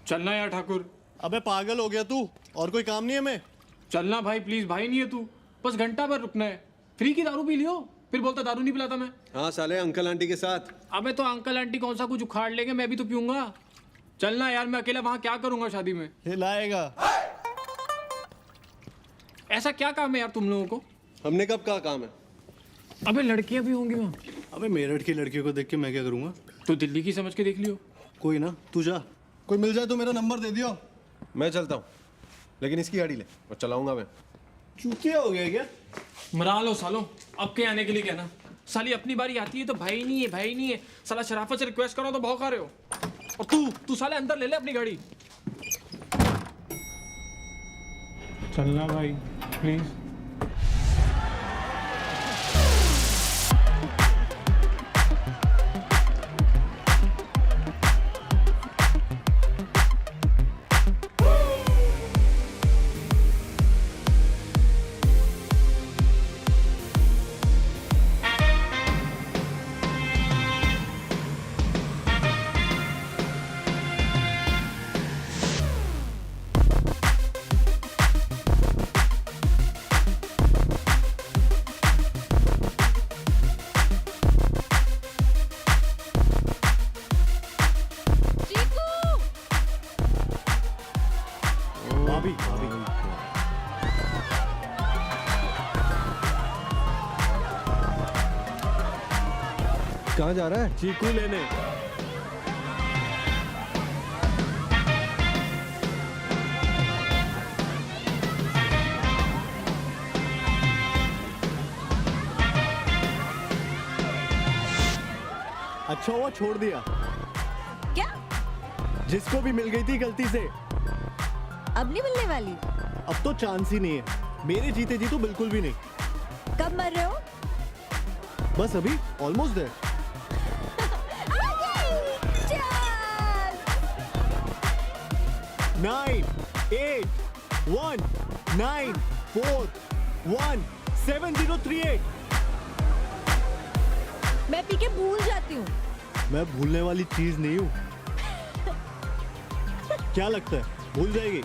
चलना यार ठाकुर। अबे पागल हो गया तू? और कोई काम नहीं है मैं? चलना भाई प्लीज, भाई नहीं है तू, बस घंटा भर रुकना है। फ्री की दारू पी लियो, फिर बोलता दारू नहीं पिलाता मैं। हाँ साले अंकल आंटी के साथ। अबे तो अंकल आंटी कौन सा कुछ उखाड़ लेंगे, मैं भी तो पीऊंगा। चलना यार, मैं अकेला वहां क्या करूंगा शादी में। हिलाएगा। ऐसा क्या काम है यार तुम लोगों को? हमने कब कहा काम है? अबे लड़कियां भी होंगी वहाँ। अबे मेरठ की लड़कियों को देख के मैं क्या करूंगा? तो दिल्ली की समझ के देख लियो। कोई ना, तू जा। कोई मिल जाए तो मेरा नंबर दे दियो। मैं चलता हूँ, लेकिन इसकी गाड़ी ले और चलाऊंगा मैं। चूतिया हो गया क्या? मरा लो सालों, अब के आने के लिए कहना। साली अपनी बारी आती है तो भाई नहीं है, भाई नहीं है। साला शराफत से रिक्वेस्ट करो तो भौंका रहे हो। और तू साले अंदर ले ले अपनी गाड़ी। चलना भाई प्लीज। भाभी भाभी कहाँ जा रहा है? चीकू लेने। अच्छा हुआ छोड़ दिया। क्या? जिसको भी मिल गई थी गलती से। अब नहीं मिलने वाली? अब तो चांस ही नहीं है। मेरे जीते जी तो बिल्कुल भी नहीं। कब मर रहे हो? बस अभी ऑलमोस्ट देयर। चल! 9 8 1 9 4 1 7038। मैं पी के भूल जाती हूँ। मैं भूलने वाली चीज नहीं हूँ। क्या लगता है भूल जाएगी?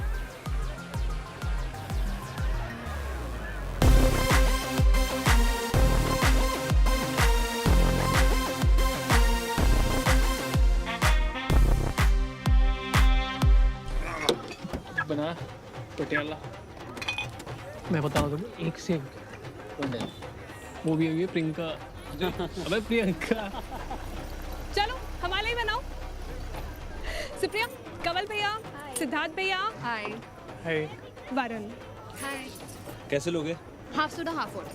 बना पटियाला। मैं बता रहा हूँ एक से वो भी है प्रियंका। अबे प्रियंका। चलो हमारे ही बनाओ। सुप्रिया, कमल भैया, सिद्धार्थ भैया, हाय। है वरुण। हाय। कैसे लोगे? Half soda half vote.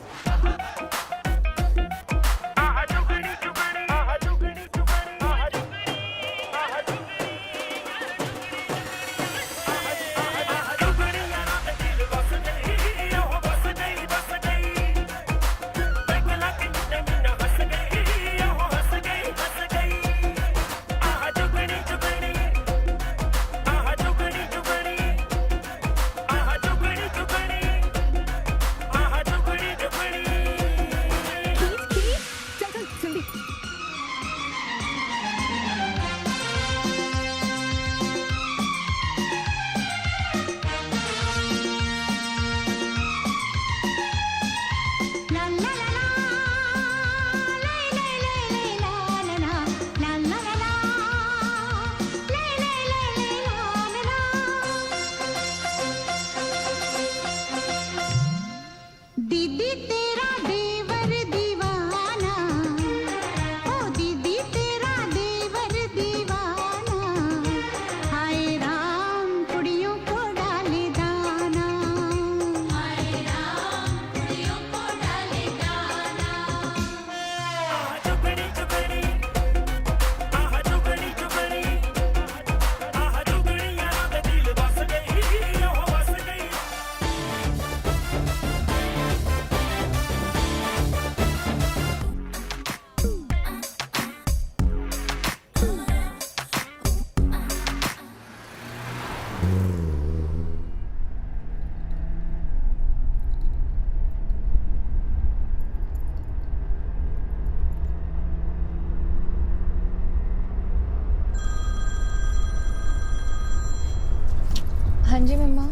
हाँ जी मम्मा,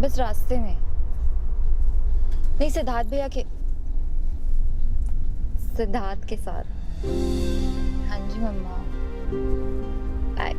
बस रास्ते में। नहीं, सिद्धार्थ के साथ। हाँ जी मम्मा, बाय।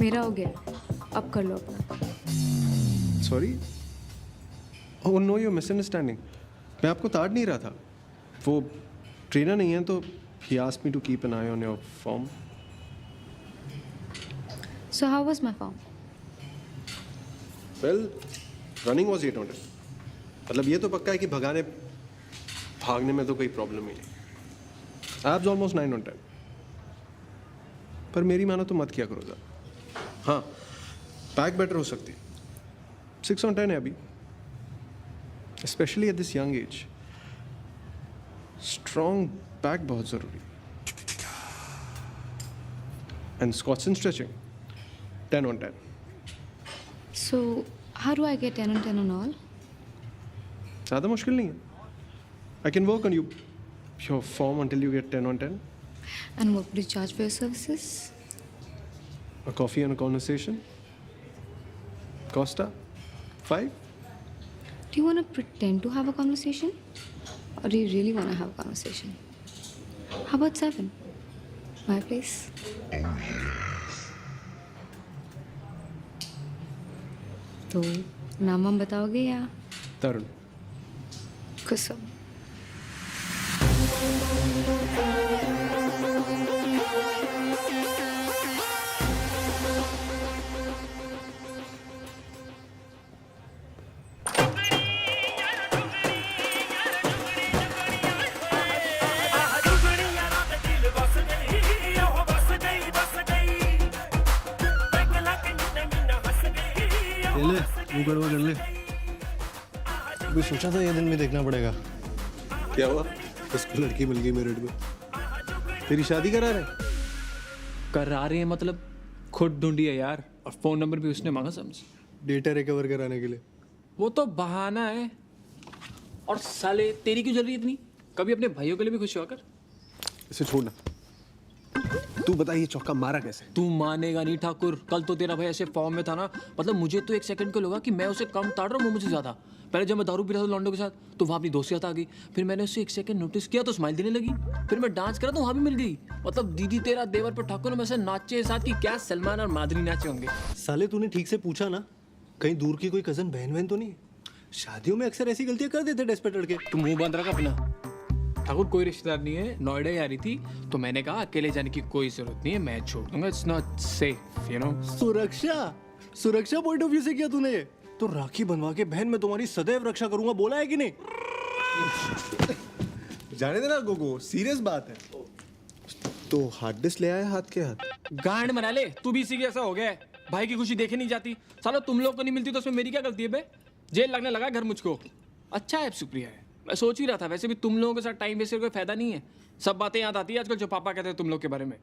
मेरा हो गया, अब कर लो अपना। Sorry, oh no, you misunderstanding. मैं आपको ताड़ नहीं रहा था। वो ट्रेनर नहीं है तो he asked me to keep an eye on your form. So how was my form? Well, running was 8 on 10। मतलब ये तो पक्का है कि भागने में तो कोई प्रॉब्लम ही नहीं। Abs almost 9 on 10। पर मेरी मानो तो मत किया करो ज़्यादा। हाँ, बैक बेटर हो सकती है। 6 on 10 है अभी, specially at this young age. Strong back बहुत ज़रूरी। And squats and stretching 10 on 10। So how do I get 10 on 10 on all? ज़्यादा मुश्किल नहीं है। I can work on your form until you get 10 on 10. And what would you charge for your services? A coffee and a conversation. Costa 5. Do you want to pretend to have a conversation? Or do you really want to have a conversation? How about 7? My place? तो नाम हम बताओगे या तरुण। कुसुम? ले मुंह कड़वा कर ले। अभी सोचा था ये दिन भी देखना पड़ेगा। क्या हुआ? उसको लड़की मिल गई मेरिट में। तेरी शादी करा रहे? करा रहे हैं मतलब खुद ढूंढी है यार, और फोन नंबर भी उसने मांगा समझ। डेटा रिकवर कराने के लिए। वो तो बहाना है। और साले तेरी क्यों जल रही है इतनी? कभी अपने भाइयों के लिए भी खुश हुआ कर। इसे छोड़ना। तू बता ये चौका मारा कैसे? तू मानेगा नहीं ठाकुर, कल तो तेरा भाई ऐसे फॉर्म में था ना, मतलब मुझे तो 1 सेकंड को लगा कि मैं उसे कम ताड़ रहा हूँ, वो मुझे ज्यादा। पहले जब मैं दारू पी रहा था लॉन्डो के साथ तो वहाँ अपनी दोस्ती आ गई, फिर मैंने उसे 1 सेकंड नोटिस किया तो स्माइल देने लगी, फिर मैं डांस करा तो वहाँ भी मिल गई। मतलब दीदी तेरा देवर पर ठाकुर में से नाचे साथ की क्या सलमान और माधुरी नाचे होंगे। साले तूने ठीक से पूछा ना, कहीं दूर की कोई कजन बहन तो नहीं? शादियों में अक्सर ऐसी गलतियां कर देते डेस्परेट लड़के। तू मुंह बंद रखा अपना। ठाकुर कोई रिश्तेदार नहीं है, नोएडा ही आ रही थी तो मैंने कहा अकेले जाने की कोई जरूरत नहीं है, मैं छोड़ दूंगा, it's not safe you know. सुरक्षा पॉइंट ऑफ व्यू से किया तूने ये? तो राखी बनवा के बहन मैं तुम्हारी सदैव रक्षा करूंगा बोला है कि नहीं? जाने देना गोगो, सीरियस बात है। तो हार्ड डिस्क ले आया हाथ के हाथ। गांड मरा ले, तू भी इसी के ऐसा हो गया है। भाई की खुशी देखे नहीं जाती। साला तुम लोग को नहीं मिलती तो उसमें मेरी क्या गलती है बे? जेल लगने लगा घर मुझको। अच्छा है सुप्रिया है। मैं सोच ही रहा था वैसे भी तुम लोगों के साथ टाइम वेस्ट कोई फायदा नहीं है। सब बातें याद आती है आजकल जो पापा कहते हैं तुम लोग के बारे में।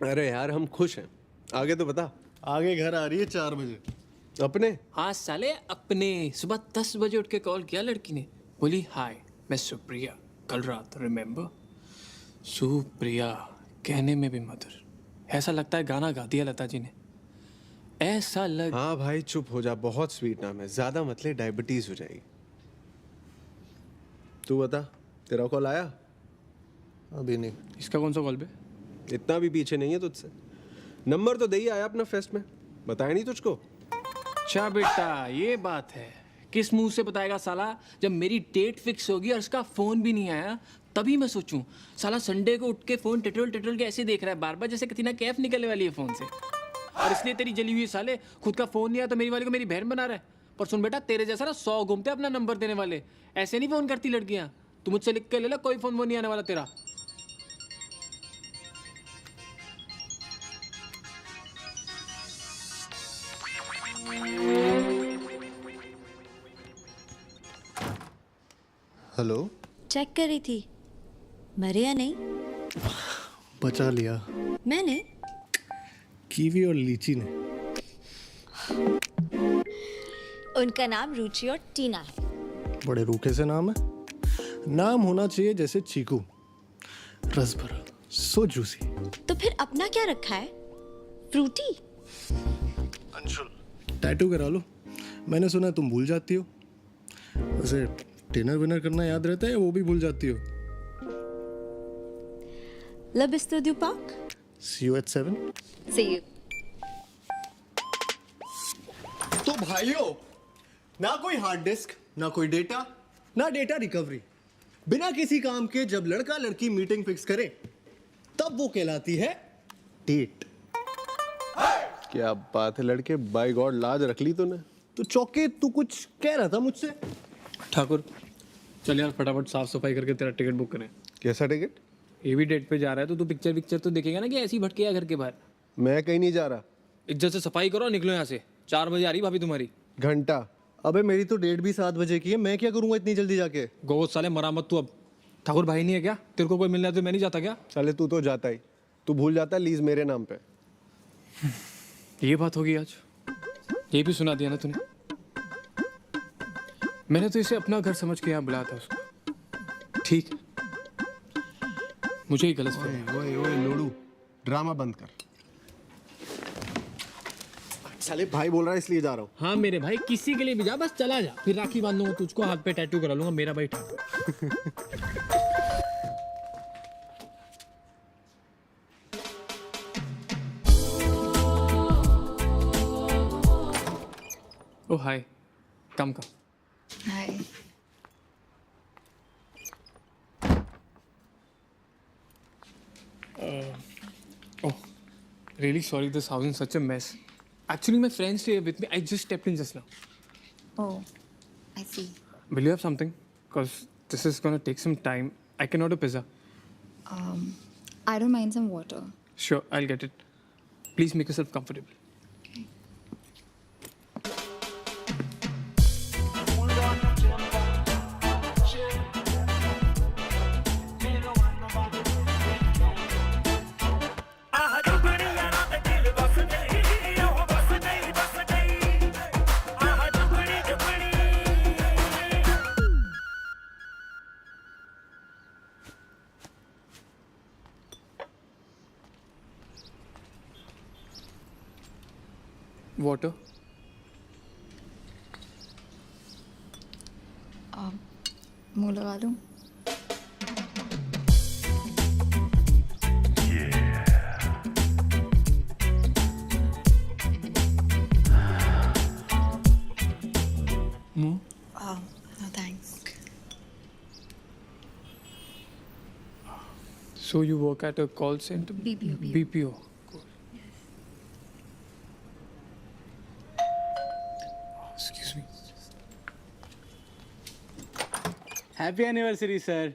अरे यार हम खुश हैं, आगे तो बता। आगे घर आ रही है 4 बजे। अपने हाँ साले अपने। सुबह 10 बजे उठ के कॉल किया लड़की ने, बोली हाय मैं सुप्रिया, कल रात रिमेम्बर। सुप्रिया कहने में भी मधुर, ऐसा लगता है गाना गा दिया लता जी ने। ऐसा लग हाँ भाई चुप हो जा, बहुत स्वीट नाम है, ज्यादा मतलब डायबिटीज हो जाएगी। तू बता, तेरा कॉल आया? अभी नहीं। इसका कौन सा कॉल पे? इतना भी पीछे नहीं है तुझसे। नंबर तो दे ही आया अपना फेस्ट में, बताया नहीं तुझको? अच्छा बेटा ये बात है। किस मुंह से बताएगा साला? जब मेरी डेट फिक्स होगी और उसका फोन भी नहीं आया तभी मैं सोचूं। साला संडे को उठ के फोन टटोल के ऐसे देख रहा है बार बार जैसे कतीना कैफ निकलने वाली है फोन से। और इसलिए तेरी जली हुई साले खुद का फोन नहीं आया तो मेरी वाली को मेरी बहन बना रहा है। पर सुन बेटा, तेरे जैसा ना 100 घूमते अपना नंबर देने वाले, ऐसे नहीं फोन करती लड़कियां। तू मुझसे लिख के ले ला, कोई फोन वो नहीं आने वाला तेरा। हेलो। चेक कर रही थी, मरे या नहीं? बचा लिया। मैंने? कीवी और लीची ने। उनका नाम रुचि और टीना है। बड़े रूखे से नाम है। नाम होना चाहिए जैसे चीकू, रस भरा, सो जूसी। तो फिर अपना क्या रखा है? फ्रूटी? अंशुल। टैटू करा लो। मैंने सुना है तुम भूल जाती हो। वैसे डिनर विनर करना याद रहता है, वो भी भूल जाती हो। लबिस्तो दुपाक? See you at 7। See you. तो भाइयों, ना कोई हार्ड डिस्क, ना कोई डेटा, ना डेटा रिकवरी। बिना किसी काम के जब लड़का लड़की मीटिंग फिक्स करे तब वो कहलाती है डेट। क्या बात है लड़के, बाय गॉड लाज रख ली तूने। तो चौके, तू कुछ कह रहा था मुझसे? ठाकुर चल यार फटाफट साफ सफाई करके तेरा टिकट बुक करें। कैसा टिकट? ये भी डेट पे जा रहा है तो तू पिक्चर तो देखेगा ना कि ऐसे ही भटकेगा घर के बाहर। मैं कहीं नहीं जा रहा। इज्जत से सफाई करो, निकलो यहाँ से। 4 बजे आ रही भाभी तुम्हारी। घंटा। अबे मेरी तो डेट भी 7 बजे की है, मैं क्या करूंगा इतनी जल्दी जाके? गो साले मरामत तू। अब ठाकुर भाई नहीं है क्या? तेरे को कोई मिलना है तो मैं नहीं जाता क्या? साले तू तो जाता ही, तू भूल जाता है लीज मेरे नाम पे। ये बात होगी आज, ये भी सुना दिया ना तूने। मैंने तो इसे अपना घर समझ के यहाँ बुलाया था उसको। ठीक है, मुझे ही गलत फहमी। ओए ओए लोड़ू, ड्रामा बंद कर। साले भाई बोल रहा है इसलिए जा रहा हूँ। हाँ मेरे भाई, किसी के लिए भी जा, बस चला जा। फिर राखी बांध दूंगा तुझको, हाथ पे टैटू करा लूंगा मेरा भाई ठाकुर। ओ हाय, कम Hi. Oh, really sorry, this house is such a mess. Actually, my friends stay with me. I just stepped in just now. Oh, I see. Will you have something? Because this is gonna take some time. I can order pizza. I don't mind some water. Sure, I'll get it. Please make yourself comfortable. Water? मुंह लगा दूं? No? No thanks. So you work at a call center? BPO. BPO. Cool. Excuse me. Happy anniversary sir.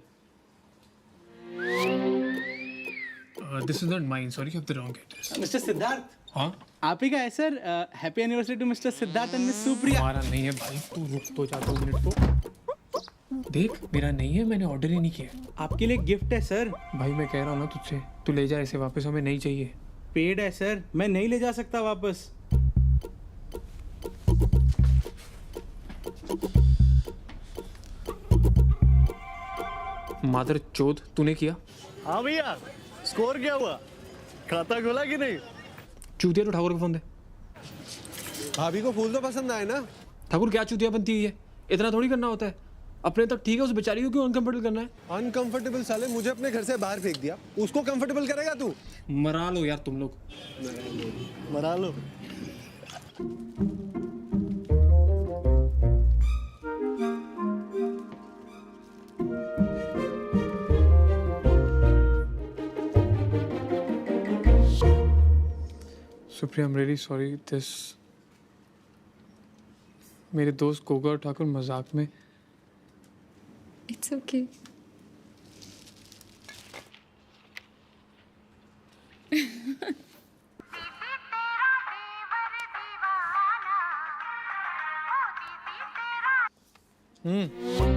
This is not mine, sorry, you have the wrong address. Mister Siddharth, हाँ, आप ही का है sir. Happy anniversary to mister Siddharth and miss Supriya. हमारा नहीं है भाई, तू रुक तो जा 2 मिनट को। देख, मेरा नहीं है, मैंने ऑर्डर ही नहीं किया। आपके लिए गिफ्ट है सर। भाई मैं कह रहा हूँ ना तुझसे, तू ले जा इसे वापस, हमें नहीं चाहिए। पेड है सर, मैं नहीं ले जा सकता वापस। मादर चोद, तूने किया? हाँ भैया, स्कोर क्या हुआ? खाता खोला कि नहीं? चूतिया तो ठाकुर को फोन दे। भाभी को फूल तो पसंद आए ना? ठाकुर क्या चूतिया बनती है ये? इतना थोड़ी करना होता है। अपने तक ठीक है, उस बेचारी को क्यों अनकंफर्टेबल करना है? अनकंफर्टेबल साले, मुझे अपने घर से बाहर फेंक दिया, उसको कंफर्टेबल करेगा तू? मरा लो यार तुम लोग। मरा लो। Supriya, I am really sorry. This मेरे दोस्त गोगा और ठाकुर मजाक में। It's okay.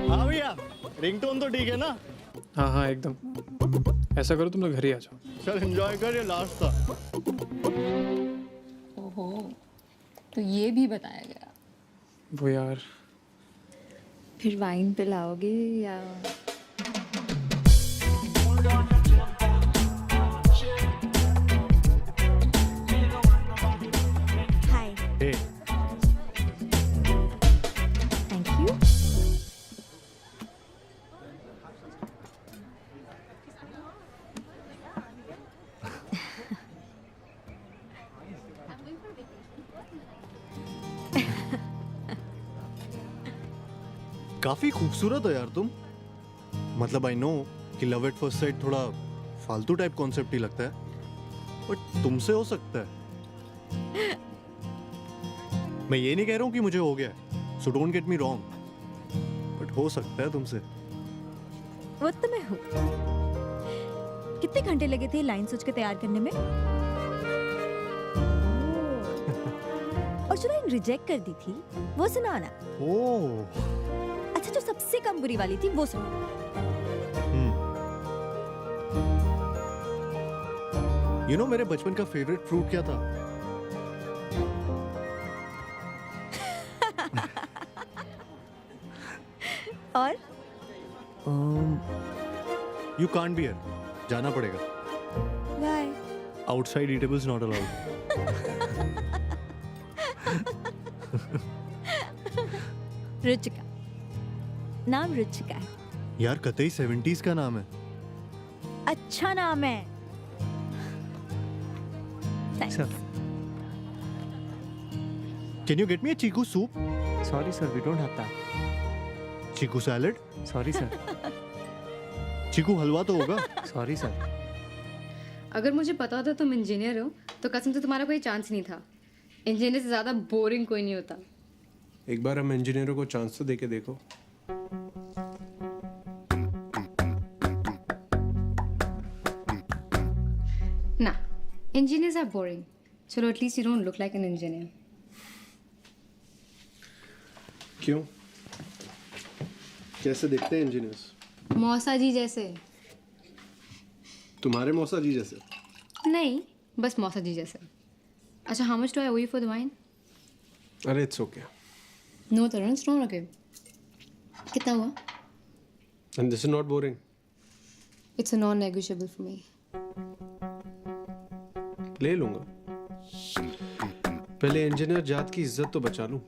हाँ भैया, रिंगटोन तो ठीक है ना? हाँ हाँ एकदम। ऐसा करो तुम लोग घर ही आ जाओ। चल एंजॉय कर, ये लास्ट था। ओहो, तो ये भी बताया गया। वो यार, फिर वाइन पिलाओगे या? हाय, हे, थैंक यू। काफी खूबसूरत हो यार तुम। मतलब आई नो कि लव एट फर्स्ट साइट थोड़ा फालतू टाइप कॉन्सेप्ट ही लगता है, बट तुमसे हो सकता है। मैं ये नहीं कह रहा हूँ कि मुझे हो गया, so don't get me wrong, but हो सकता है तुमसे। वो तो मैं हूँ। कितने घंटे लगे थे लाइन सोच के तैयार करने में? और जो लाइन रिजेक्ट कर दी थी वो सुनाना। ओह, अच्छा, जो सबसे कम बुरी वाली थी वो सुनो। यू नो मेरे बचपन का फेवरेट फ्रूट क्या था? और यू कांट बी हियर, जाना पड़ेगा। Bye. Outside eatables not allowed. Ruchika, नाम रुचिका है। यार कतई 70s का नाम है। अच्छा नाम है। Thanks. Can you get me a chikoo soup? Sorry sir, we don't have that. Chikoo salad? Sorry sir. Chikoo halwa तो होगा। Sorry sir. अगर मुझे पता होता तुम इंजीनियर हो तो कसम से तुम्हारा कोई चांस नहीं था। इंजीनियर से ज़्यादा बोरिंग कोई नहीं होता। एक बार हम इंजीनियरों को चांस तो देके देखो। ना, engineers are boring. चलो at least you don't look like an engineer. क्यों? कैसे दिखते हैं इंजीनियर्स? मौसा जी जैसे। तुम्हारे मौसा जी जैसे? नहीं, बस मौसा जी जैसे। अच्छा, how much do I owe you for the wine? अरे it's okay. No, Tarun, it's not okay. कितना हुआ? And this is not boring. It's a non-negotiable for me. ले लूंगा, पहले इंजीनियर जात की इज्जत तो बचा लूं।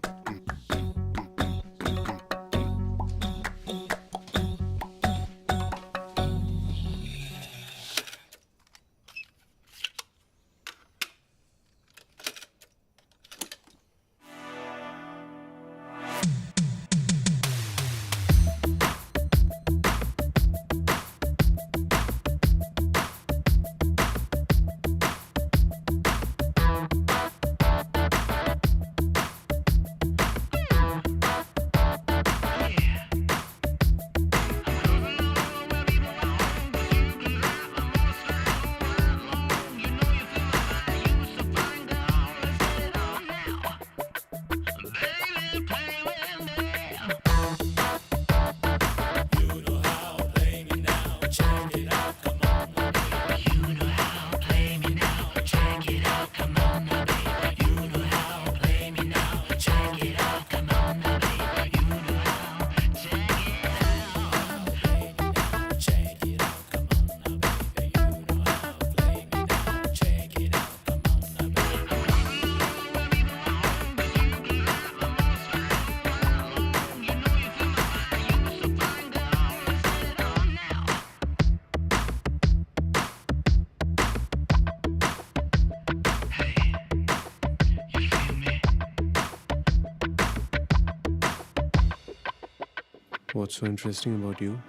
What's so interesting about you?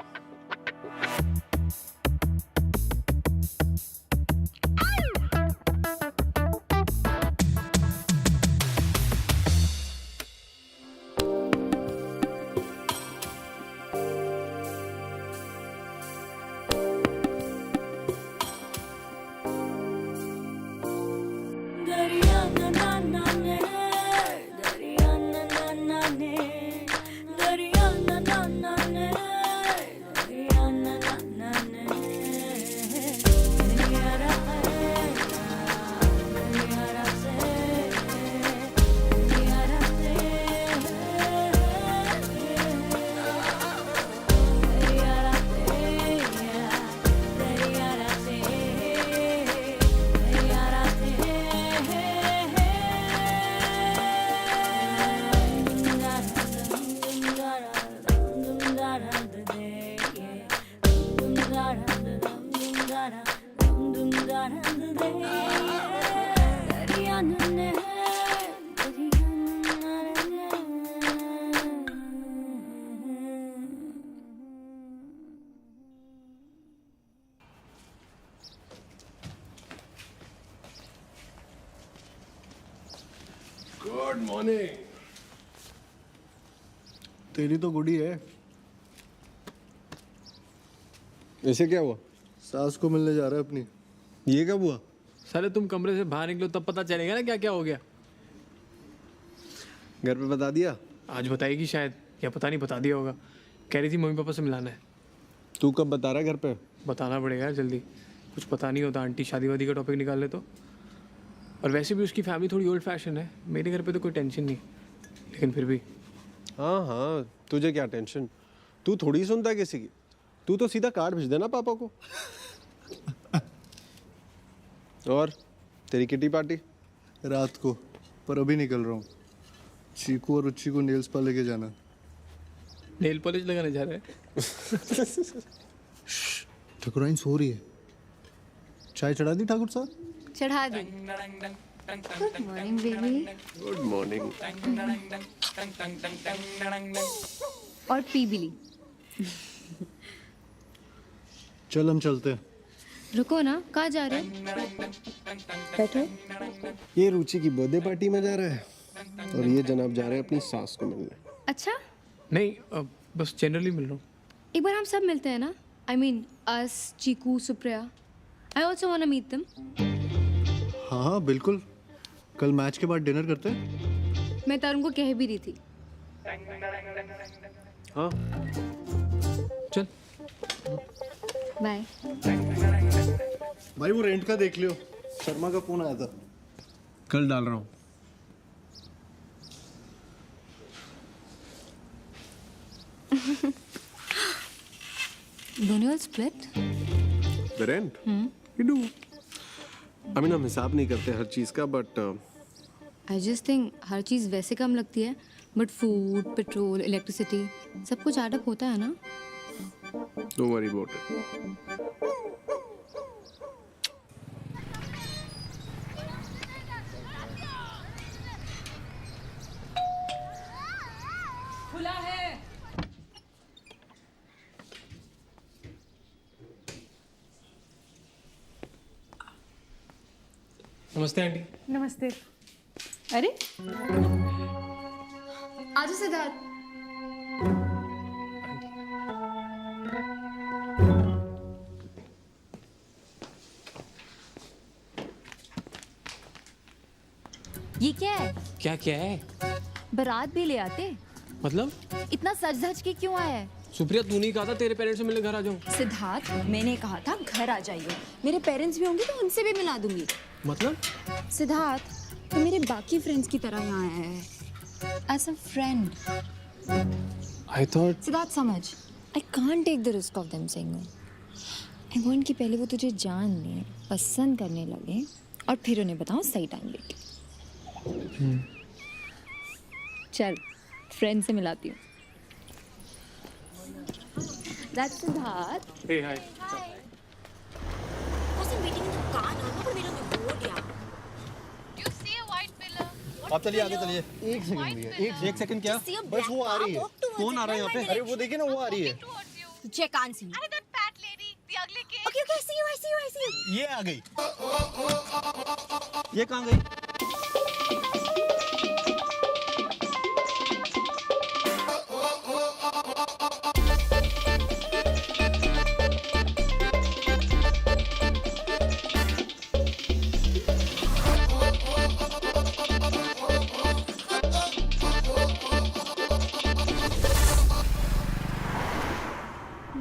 Good morning. तेरी तो गुडी है। ऐसे क्या हुआ? सास को मिलने जा रहा है अपनी। ये कब हुआ? साले तुम कमरे से बाहर निकलो तब पता चलेगा ना क्या क्या हो गया। घर पे बता दिया? आज बताएगी शायद, या पता नहीं बता दिया होगा। कह रही थी मम्मी पापा से मिलाना है। तू कब बता रहा है घर पे? बताना पड़ेगा यार जल्दी, कुछ पता नहीं होता। आंटी शादी वादी का टॉपिक निकाल ले तो। और वैसे भी उसकी फैमिली थोड़ी ओल्ड फैशन है। मेरे घर पे तो कोई टेंशन नहीं, लेकिन फिर भी। हाँ हाँ, तुझे क्या टेंशन? तू थोड़ी सुनता है किसी की। तू तो सीधा कार्ड भेज देना पापा को। और तेरी किटी पार्टी? रात को, पर अभी निकल रहा हूँ। चीकू और रुचि को नेल्स पर लेके जाना। नेल पॉलिश लगाने जा रहे हैं। ठकुराइन सो रही है। चाय चढ़ा दी ठाकुर साहब? चढ़ा दी। Good morning baby. Good morning. और पी भी ली। चल हम चलते हैं। रुको ना, कहाँ जा रहे हो? बैठो। ये रुचि की बर्थडे पार्टी में जा रहा है और ये जनाब जा रहे हैं अपनी सास को मिलने। अच्छा, नहीं बस जनरली मिल रहा हूँ। एक बार हम सब मिलते हैं ना। I mean us, Cheeku, Supriya. I also want to meet them. हाँ हाँ बिल्कुल, कल मैच के बाद डिनर करते हैं। मैं तरुण को कह भी रही थी। हाँ चल बाय। भाई वो रेंट का देख लियो, शर्मा का फोन आया था। कल डाल रहा हूँ। Don't you all split? The rent? We do. I mean, हम हिसाब नहीं करते हर चीज़ का, but I just think हर चीज़ वैसे कम लगती है, बट फूड, पेट्रोल, इलेक्ट्रिसिटी सब कुछ एड अप होता है ना। don't worry about it. नमस्ते आंटी। नमस्ते। अरे आजो सिद्धार्थ। ये क्या है? क्या क्या है? बारात भी ले आते? मतलब इतना सज धज के क्यों आया है? सुप्रिया तू नहीं कहा था तेरे पेरेंट्स से मिलने घर आ जाऊँ? सिद्धार्थ, मैंने कहा था घर आ जाइए। मेरे पेरेंट्स भी होंगे तो उनसे भी मिला दूंगी। मतलब सिद्धार्थ, तो मेरे बाकी फ्रेंड्स की तरह यहाँ आया है as a friend. I thought Siddharth समझ, I can't take the risk of them saying no. I want कि पहले वो तुझे जान लें, पसंद करने लगे और फिर उन्हें बताओ सही टाइम लेके। चल फ्रेंड से मिलाती हूँ। दैट्स सिद्धार्थ। हे हाय। आप चलिए आगे चलिए। एक सेकंड भैया, एक सेकंड क्या? बस वो आ रही है। कौन आ रहा है यहाँ पे? अरे वो देखिए ना, वो आ रही है। Check can't see. Arey, that fat lady, the ugly kid. Okay, okay, I see you, I see you, I see you. ये आ गई। ये कहाँ गई?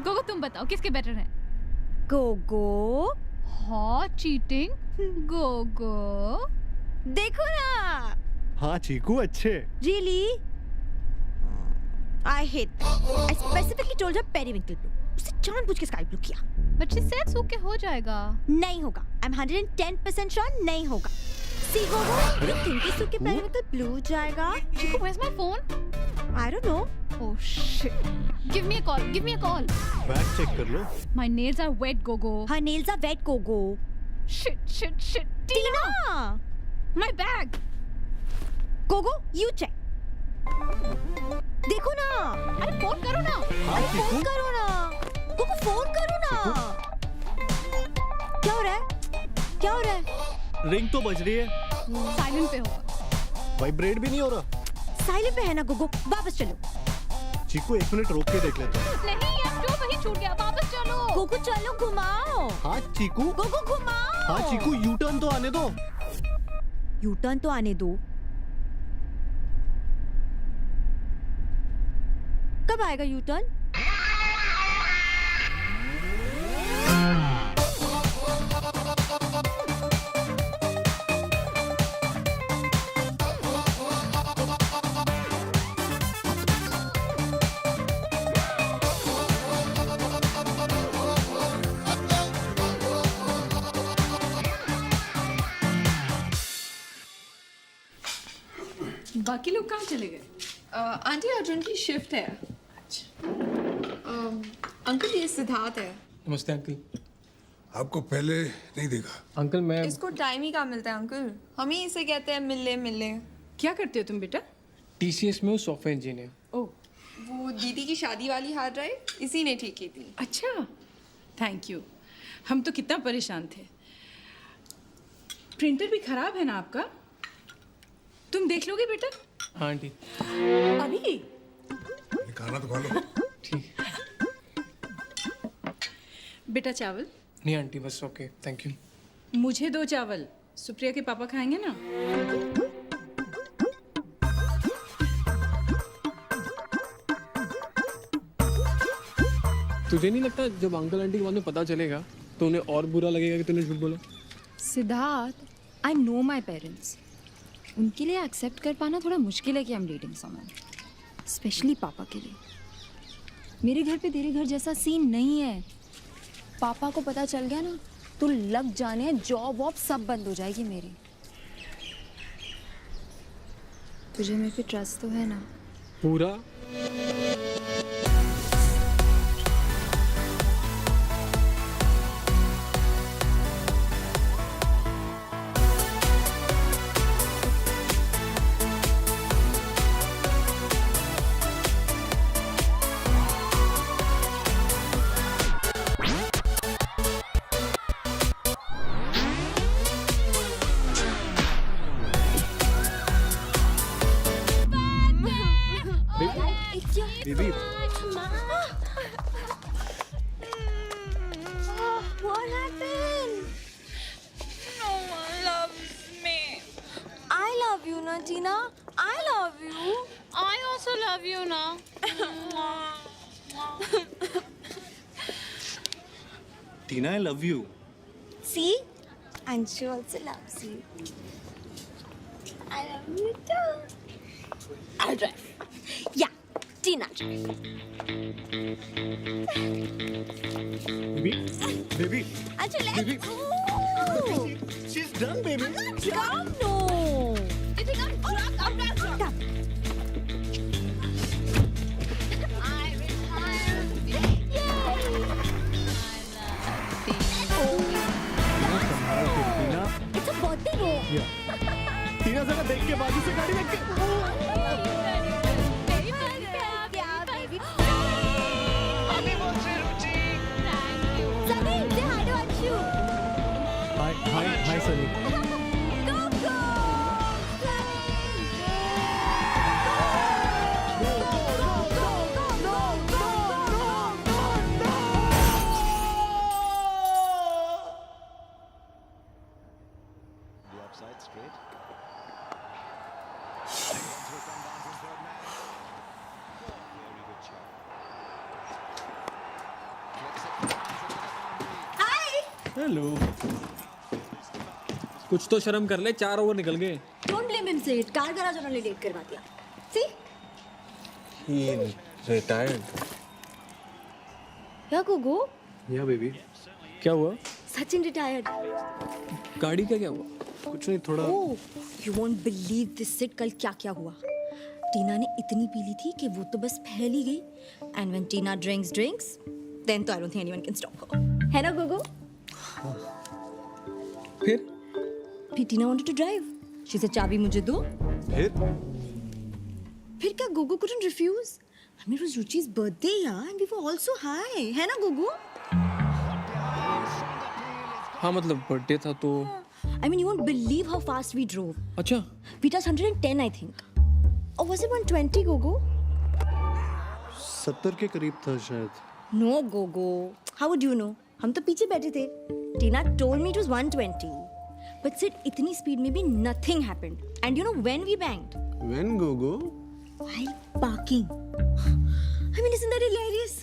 गोगो तुम बताओ किसके बेटर हैं? Gogo, hot cheating Gogo. देखो ना। हाँ चीकू अच्छे। Really? I hate that. I specifically told her periwinkle blue. उससे जानबूझ के स्काई ब्लू किया। बट शी सेड सूखे हो जाएगा। नहीं होगा। I'm 110% sure नहीं होगा। See गोगो, you think इस सूखे periwinkle blue जाएगा? Chico, where's my phone? I don't know. Oh shit. Give me a call. Give me a call. Bag check कर लो। My nails are wet, Gogo. Her nails are wet, Gogo. Shit. Tina! My bag. Gogo, you check. देखो ना। अरे phone करो ना। हाँ चीकू। Phone करो ना। गोगो फोन करो ना। क्या हो रहा है? क्या हो रहा है? रिंग तो बज रही है। साइलेंट पे होगा। वाइब्रेट भी नहीं हो रहा। साइलेंट पे है ना गोगो, वापस चलो। चीकू 1 मिनट रोक के देख लेते हैं। नहीं यार, जो वही छूट गया, वापस चलो। गोगो चलो घुमाओ। हाँ चीकू। गोगो घुमाओ। हाँ चीकू, यू टर्न तो आने दो। यू टर्न तो आने दो। कब आएगा यू टर्न? बाकी लोग कहाँ चले गए? आंटी अर्जुन की शिफ्ट है। अंकल ये सिद्धार्थ है। नमस्ते अंकल। आपको पहले नहीं देखा। अंकल मैं इसको टाइम ही कहाँ मिलता है अंकल, हम ही इसे कहते हैं मिल ले। क्या करते हो तुम बेटा? TCS में हूँ, सॉफ्टवेयर इंजीनियर। ओह, वो दीदी की शादी वाली हार्ड ड्राइव इसी ने ठीक की थी। अच्छा, थैंक यू। हम तो कितना परेशान थे। प्रिंटर भी खराब है ना आपका? तुम देख लोगे बेटा? हाँ आंटी। अभी ये खाना तो खा लो। ठीक। बेटा चावल? नहीं आंटी, बस ओके, थैंक यू। मुझे 2 चावल, सुप्रिया के पापा खाएंगे ना? तुझे नहीं लगता जब अंकल आंटी के बाद में पता चलेगा तो उन्हें और बुरा लगेगा कि तूने झूठ बोला? Siddharth, I know my parents. उनके लिए एक्सेप्ट कर पाना थोड़ा मुश्किल है कि I am dating someone, specially पापा के लिए। मेरे घर पे तेरे घर जैसा सीन नहीं है। पापा को पता चल गया ना तो लग जाने जॉब वॉब सब बंद हो जाएगी मेरी। तुझे मेरे पे ट्रस्ट तो है ना? पूरा। दीदी What happened? No one loves me. I love you, na Tina. I love you. I also love you now. Tina, I love you. See? Anshu also loves you. I love you too. I'll drive. Yeah, Tina drive. Baby. Anshu, let's Baby. go. She's done, baby. Come, no. You think I'm drunk? I'm not drunk. Come. I retire. Tina, It's a birthday row. टीना जरा देख के बाजू से गाड़ी देख के। मेरी बहन पे आप हाय सनी। हेलो। कुछ तो शर्म कर ले, 4 ओवर निकल गए। Don't blame him, Sid. Car garage उन्होंने डेट करवा दिया। See? He retired. क्या गोगो? Yeah, baby. क्या हुआ? सचिन retired. गाड़ी का क्या हुआ? कुछ नहीं, थोड़ा Oh, you won't believe this, Sid. कल क्या हुआ? टीना ने इतनी पी ली थी कि वो तो बस फैल ही गई। And when Tina drinks, then तो I don't think anyone can stop her. है ना गोगो? फिर टीना wanted to drive. She said चाबी मुझे दो। फिर क्या Gogo couldn't refuse? I mean, it was Ruchi's birthday, yeah, and we were also high. है ना गोगो? हाँ मतलब बर्थडे था तो। I mean, you won't believe how fast we drove. अच्छा। We touched 110, I think. Or was it 120, Gogo? 70 के करीब था शायद। No, Gogo. How would you know? हम तो पीछे बैठे थे। Tina told me it was 120. But Sid, इतनी स्पीड में भी nothing happened. And you know when we banged? When, Gogo? While parking. I mean, isn't that hilarious?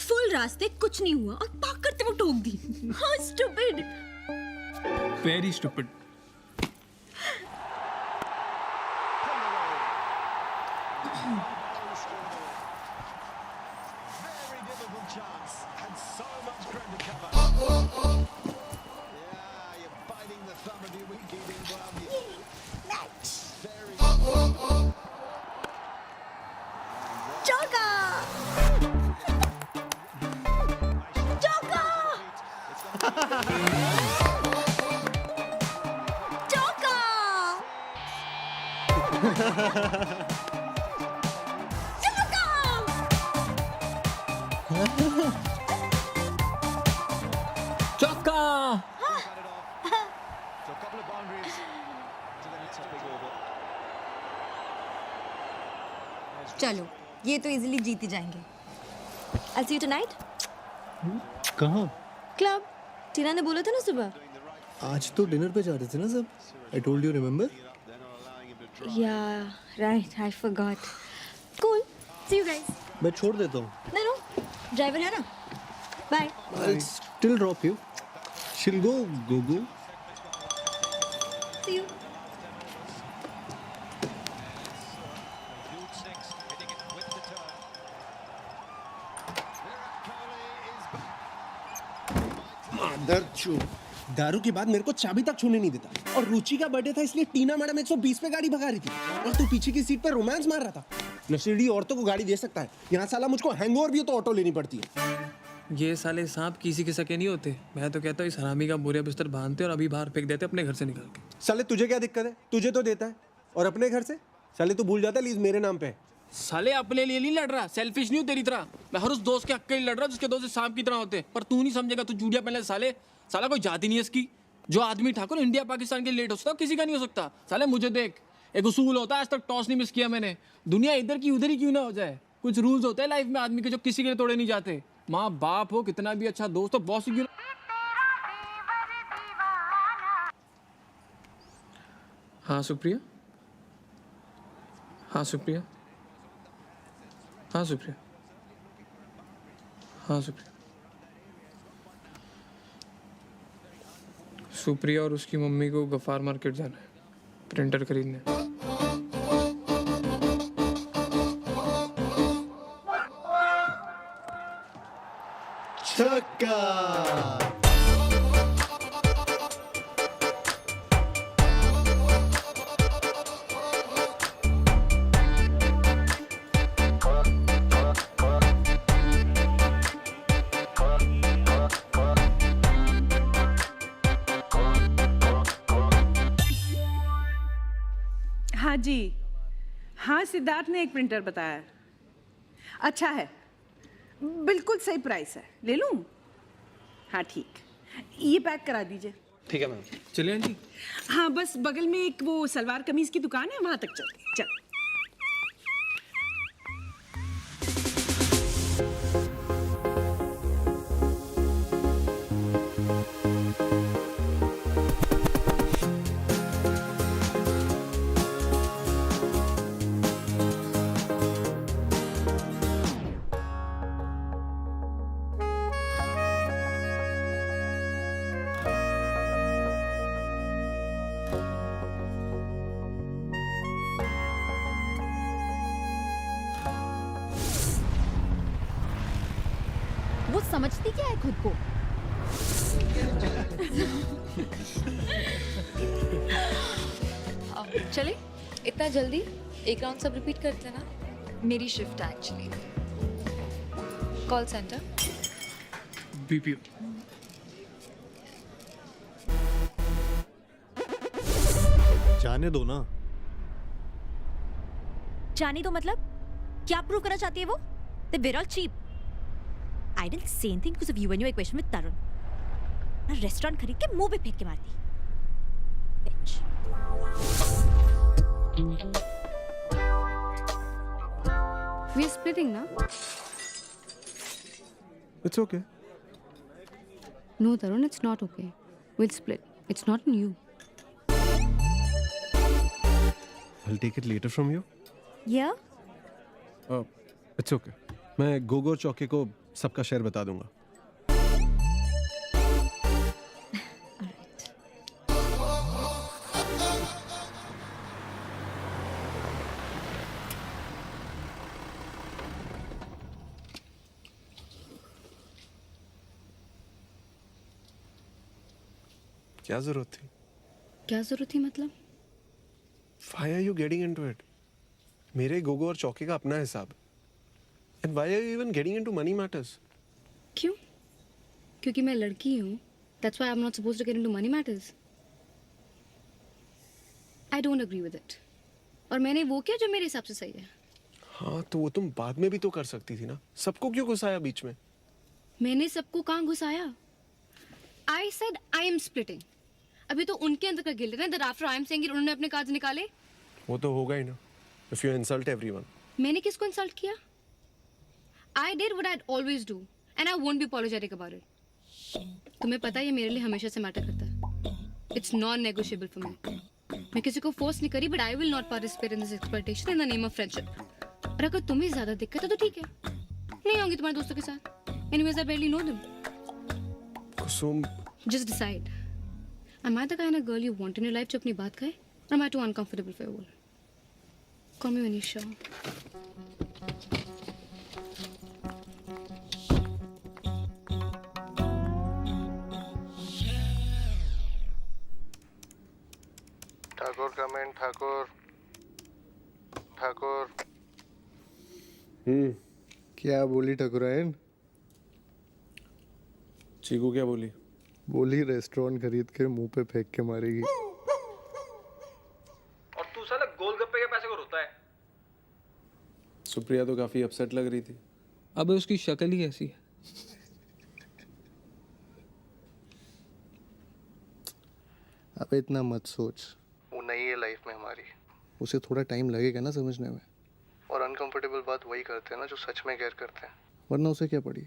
Full रास्ते कुछ नहीं हुआ और पार्क करते वो ठोक दी। How stupid! Very stupid. चौका! चलो, ये तो इजीली जीत ही जाएंगे। I'll see you tonight. कहाँ? Club. टीना ने बोला था ना सुबह। आज तो डिनर पे जा रहे थे ना सब। I told you, remember? Yeah, right. I forgot. Cool. See you guys. मैं छोड़ देता हूँ। No, ड्राइवर है ना। Bye. I'll still drop you. She'll go, Gogo. See you. दारू के बाद मेरे को चाबी तक छूने नहीं देता और रुचि का बर्थडे था इसलिए टीना मैडम 120 पे गाड़ी भगा रही थी और तू पीछे की सीट पर रोमांस मार रहा था। नशेड़ी औरतों को गाड़ी दे सकता है, यहाँ साला मुझको हैंगओवर भी हो तो ऑटो लेनी पड़ती है। ये साले सांप किसी के सके नहीं होते। मैं तो कहता हूँ इस हरामी का बोरिया बिस्तर बांधते और अभी बाहर फेंक देते अपने घर से निकाल के। साले तुझे क्या दिक्कत है? तुझे तो देता है और अपने घर से साले तू भूल जाता है लीज मेरे नाम पे है। साले अपने लिए नहीं लड़ रहा, सेल्फिश नहीं हूँ तेरी तरह। मैं हर उस दोस्त के हक के लिए लड़ रहा जिसके दोस्त सांप की तरह होते, पर तू नहीं समझेगा। तू जूड़िया पहले साले, साला कोई जाति नहीं है इसकी। जो आदमी ठाकुर इंडिया पाकिस्तान के लेट हो सकता है किसी का नहीं हो सकता। साले मुझे देख, एक उसूल होता है, आज तक टॉस नहीं मिस किया मैंने। दुनिया इधर की उधर ही क्यों ना हो जाए, कुछ रूल्स होते हैं लाइफ में आदमी के जो किसी के लिए तोड़े नहीं जाते। माँ बाप हो, कितना भी अच्छा दोस्त हो, बॉस क्यों। हाँ सुप्रिया, हाँ सुप्रिया, हाँ सुप्रिया, हाँ सुप्रिया। सुप्रिया और उसकी मम्मी को गफार मार्केट जाना है, प्रिंटर खरीदने। छक्का! हाँ जी, हाँ सिद्धार्थ ने एक प्रिंटर बताया। अच्छा है, बिल्कुल सही प्राइस है, ले लूँ? हाँ ठीक, ये पैक करा दीजिए। ठीक है मैम। चलिए आंटी। हाँ बस बगल में एक वो सलवार कमीज की दुकान है, वहां तक चलते हैं। चल। वो समझती क्या है खुद को? चले इतना जल्दी एक राउंड सब रिपीट करते हैं ना। मेरी शिफ्ट है एक्चुअली। Call centre. बीपीओ। जाने दो ना। जाने दो मतलब क्या प्रूव करना चाहती है वो? That we're all cheap. I didn't say anything because of you and your equation with Tarun. ना रेस्टोरेंट खरीद के मुंह पे फेंक के मारती। Bitch. We are splitting now. It's okay. No, Tarun, it's not okay. We'll split. It's not on you. I'll take it later from you. Yeah? It's okay. मैं गोगो और चौके को सबका शेयर बता दूंगा। क्या जरूरत थी? क्या जरूरत थी मतलब? Why are you getting into it? मेरे गोगो और चौके का अपना हिसाब। And why are you even getting into money matters? क्यों? क्योंकि मैं लड़की हूँ। That's why I'm not supposed to get into money matters. I don't agree with it. और मैंने वो किया जो मेरे हिसाब से सही है। हाँ तो वो तुम बाद में भी तो कर सकती थी ना। सबको क्यों घुसाया बीच में? मैंने सबको कहाँ घुसाया? I said I am splitting. अभी तो उनके अंदर का गिल्ट है ना, that after I am saying it उन्होंने अपने कार्ड्स निकाले। वो तो होगा ही ना। If you insult everyone. मैंने किसको इंसल्ट किया? I did what I'd always do, and I won't be apologetic about it. तुम्हें पता है ये मेरे लिए हमेशा से मैटर करता है. It's non-negotiable for me. मैं किसी को फोर्स नहीं करी, but I will not participate in this exploitation in the name of friendship. और अगर तुम्हें ज्यादा दिक्कत है तो ठीक है, नहीं आऊंगी तुम्हारे दोस्तों के साथ. Anyways, I barely know them. Kusum. Just decide. Am I the kind of girl you want in your life जो अपनी बात कहे? Or am I too uncomfortable for your world? Call me when you're sure. Thakur comment Thakur Thakur. क्या बोली ठाकुरायन? चीकू क्या बोली? बोली रेस्टोरेंट खरीद के मुंह पे फेंक के मारेगी। और तू साला गोलगप्पे के पैसे को रोता है। सुप्रिया तो काफी अपसेट लग रही थी। अबे उसकी शक्ल ही ऐसी है। अब इतना मत सोच, वो नई है लाइफ में हमारी, उसे थोड़ा टाइम लगेगा ना समझने में। और अनकंफर्टेबल बात वही करते हैं ना जो सच में केयर करते हैं, वरना उसे क्या पड़ी।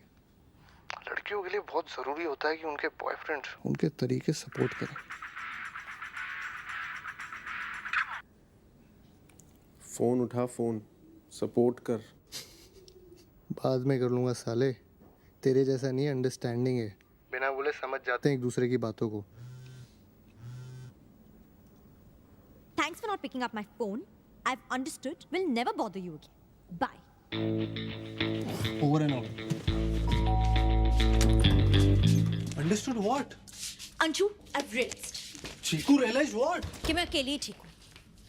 लड़कियों के लिए बहुत जरूरी होता है कि उनके बॉयफ्रेंड उनके तरीके सपोर्ट करें। फोन उठा, फोन सपोर्ट कर। बाद में कर लूंगा साले, तेरे जैसा नहीं, अंडरस्टैंडिंग है, बिना बोले समझ जाते हैं एक दूसरे की बातों को। Thanks for not picking up my phone. I've understood. Will never bother you again. Bye. Over and out. Understood what? Anshu, I've realized. Chiku realized what? कि मैं अकेली ही ठीक हूँ.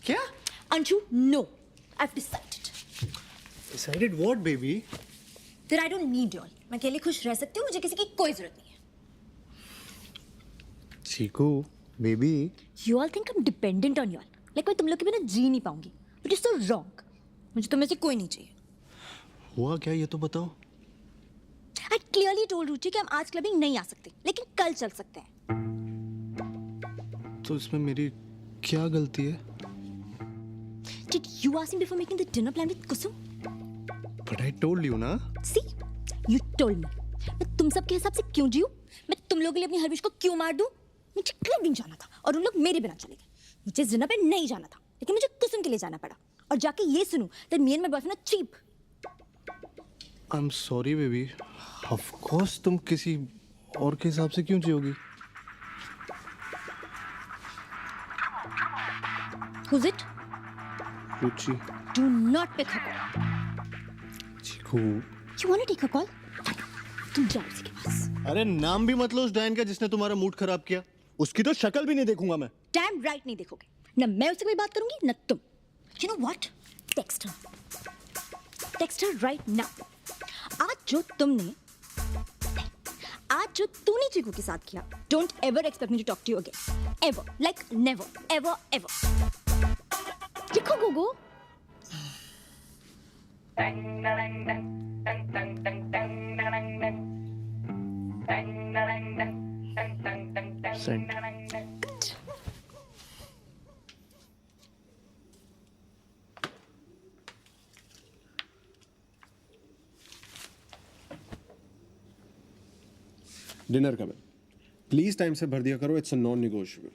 क्या? Anshu, no. I've decided. Decided what, baby? That I don't need y'all. मैं अकेले खुश रह सकती हूँ. मुझे किसी की कोई जरूरत नहीं है. Chiku, baby. You all think I'm dependent on y'all. Like मैं तुम लोग के बिना जी नहीं पाऊंगी. But it's so wrong. मुझे तुम में से कोई नहीं चाहिए. हुआ क्या ये तो बताओ. I clearly told रुचि कि हम आज क्लबिंग नहीं आ सकते, लेकिन कल चल सकते हैं. तो इसमें मेरी क्या गलती है? Did you ask me before making the dinner plan with Kusum? But I told you ना. See, you told me. मैं तुम सब के हिसाब से क्यों जीऊं? मैं तुम लोगों के लिए अपनी हर विश को क्यों मार दूं? मुझे क्लबिंग जाना था और उन लोग मेरे बिना चले गए। मुझे डिनर पे नहीं जाना था, लेकिन मुझे कुसुम के लिए जाना पड़ा और जाके ये सुनूं that me and my boyfriend are cheap. I'm sorry baby. Of course तुम किसी और के हिसाब से क्यों जियोगी? Who's it? Ruchi. Do not pick her call. Chiku. You want to take her call? तुम जाओ उसके पास. अरे नाम भी मत लो उस डायन का जिसने तुम्हारा मूड खराब किया. उसकी तो शक्ल भी नहीं देखूंगा मैं. Damn right नहीं देखोगे. न मैं उससे कोई बात करूंगी न तुम. You know what? Text her. Text her right now. आज जो तूने चीकू के साथ किया, don't ever expect me to talk to you again. Ever. Like never. Ever. Ever. लिखो गोगो. Send. डिनर का बिल प्लीज टाइम से भर दिया करो. It's a non negotiable.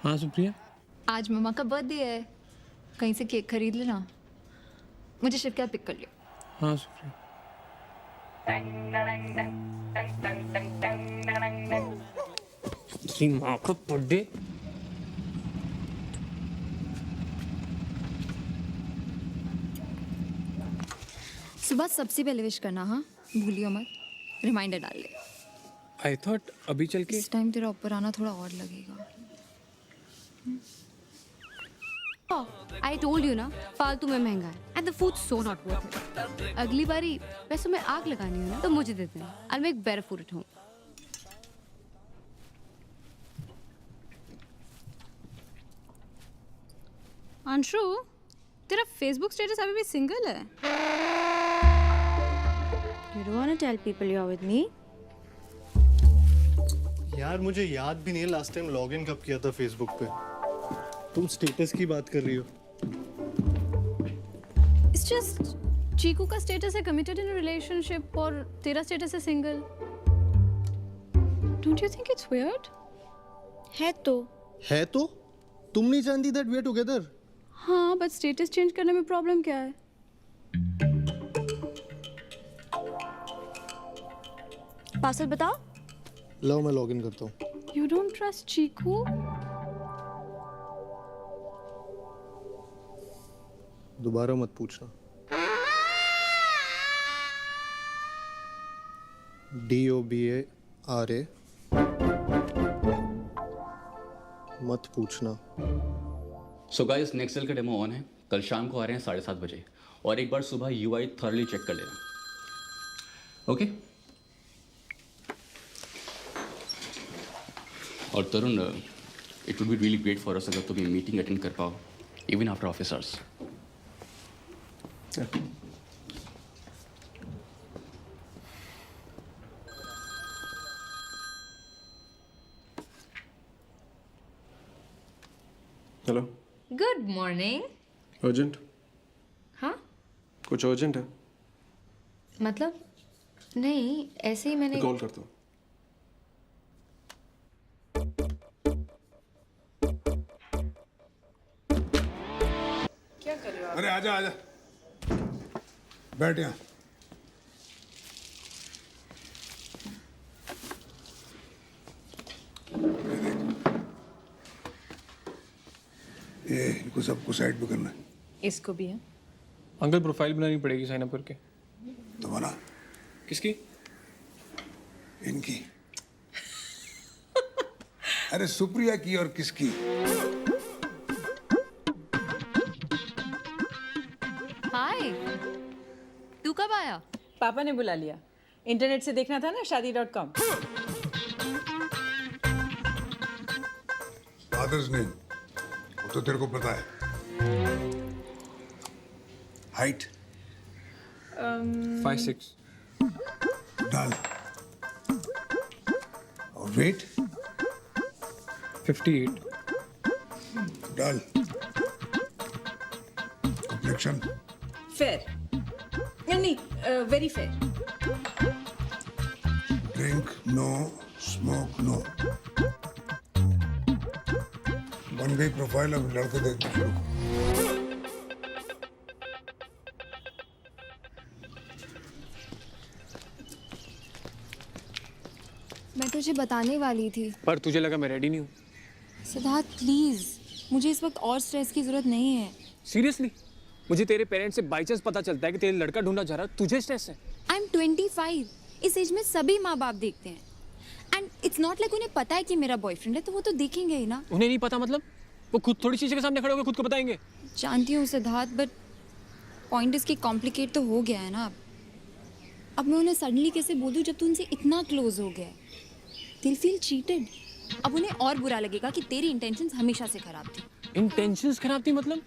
हाँ सुप्रिया. आज मम्मा का बर्थडे है, कहीं से केक खरीद लेना. मुझे शिव के साथ पिक कर लियो. हाँ सुप्रिया. तेरी माँ का बर्थडे. सुबह सबसे पहले विश करना. हाँ भूलियो मत. रिमाइंडर डाल ले. आई थॉट अभी चल के. इस टाइम तेरा ऊपर आना थोड़ा और लगेगा. आई टोल्ड यू ना, फालतू में महंगा है and the food so not worth it. अगली बारी पैसों में आग लगानी हो ना तो मुझे देते हैं. I make better food at home. Anshu, तेरा फेसबुक स्टेटस अभी भी सिंगल है? You don't want to tell people you're with me? यार मुझे याद भी नहीं है लास्ट टाइम लॉगिन कब किया था फेसबुक पे. तुम स्टेटस की बात कर रही हो. It's just चीकू का स्टेटस है कमिटेड इन रिलेशनशिप और तेरा स्टेटस है single. Don't you think it's weird? है तो. है तो तुम नहीं जानती दैट वी आर टुगेदर. हाँ, बट स्टेटस चेंज करने में प्रॉब्लम क्या है? पासवर्ड बताओ. लो मैं लॉगिन करता हूँ. You don't trust चीकू? दोबारा मत पूछना. DOBARA मत पूछना. सो गाइस, नेक्स्ट का डेमो ऑन है. कल शाम को आ रहे हैं 7:30 बजे और एक बार सुबह UI थॉरली चेक कर लेना. ओके? और Tarun, it would be really great for us अगर तुम ये मीटिंग अटेंड कर पाओ even after office hours. Hello. Good morning. Urgent? हाँ कुछ अर्जेंट है? मतलब नहीं, ऐसे ही मैंने. कॉल करता हूँ. क्या कर रहे हो आप? अरे आजा आजा, बैठ यहाँ. ये इनको सबको साइड पे करना है. इसको भी है. अंकल प्रोफाइल बनानी पड़ेगी साइन अप करके. तो बना. किसकी? इनकी. अरे सुप्रिया की और किसकी? हाय, तू कब आया? पापा ने बुला लिया. इंटरनेट से देखना था ना शादी.com. फादर्स नेम वो तो तेरे को पता है। हाइट 5'6". डाल। और वेट 58। डाल। कॉम्प्लेक्शन फेयर नहीं, very fair. Drink no, smoke no. बन गई प्रोफाइल, अब लड़के देखना शुरू करो। मैं तुझे बताने वाली थी। पर तुझे लगा मैं रेडी नहीं हूँ? सिद्धार्थ प्लीज, मुझे इस वक्त और स्ट्रेस की जरूरत नहीं है। सीरियसली? मुझे तेरे पेरेंट्स से बाई चांस पता चलता है कि तेरे लड़का ढूंढा जा रहा है, तुझे स्ट्रेस है? I M 25। इस एज में सभी माँ बाप देखते हैं। एंड इट्स नॉट लाइक उन्हें पता है कि मेरा बॉयफ्रेंड है, तो वो तो देखेंगे ही ना। उन्हें नहीं पता मतलब? वो खुद थोड़ी शीशे के सामने खड़े होकर खुद को बताएंगे? जानती हूँ सिद्धार्थ, बट पॉइंट इसकी कॉम्प्लिकेट तो हो गया है ना। अब मैं उन्हें सडनली कैसे बोल दूँ जब तू उनसे इतना क्लोज हो गया है? दिल फील चीटेड। अब उन्हें और बुरा लगेगा कि तेरी इंटेंशंस हमेशा से खराब थी। इंटेंशंस खराब थी मतलब?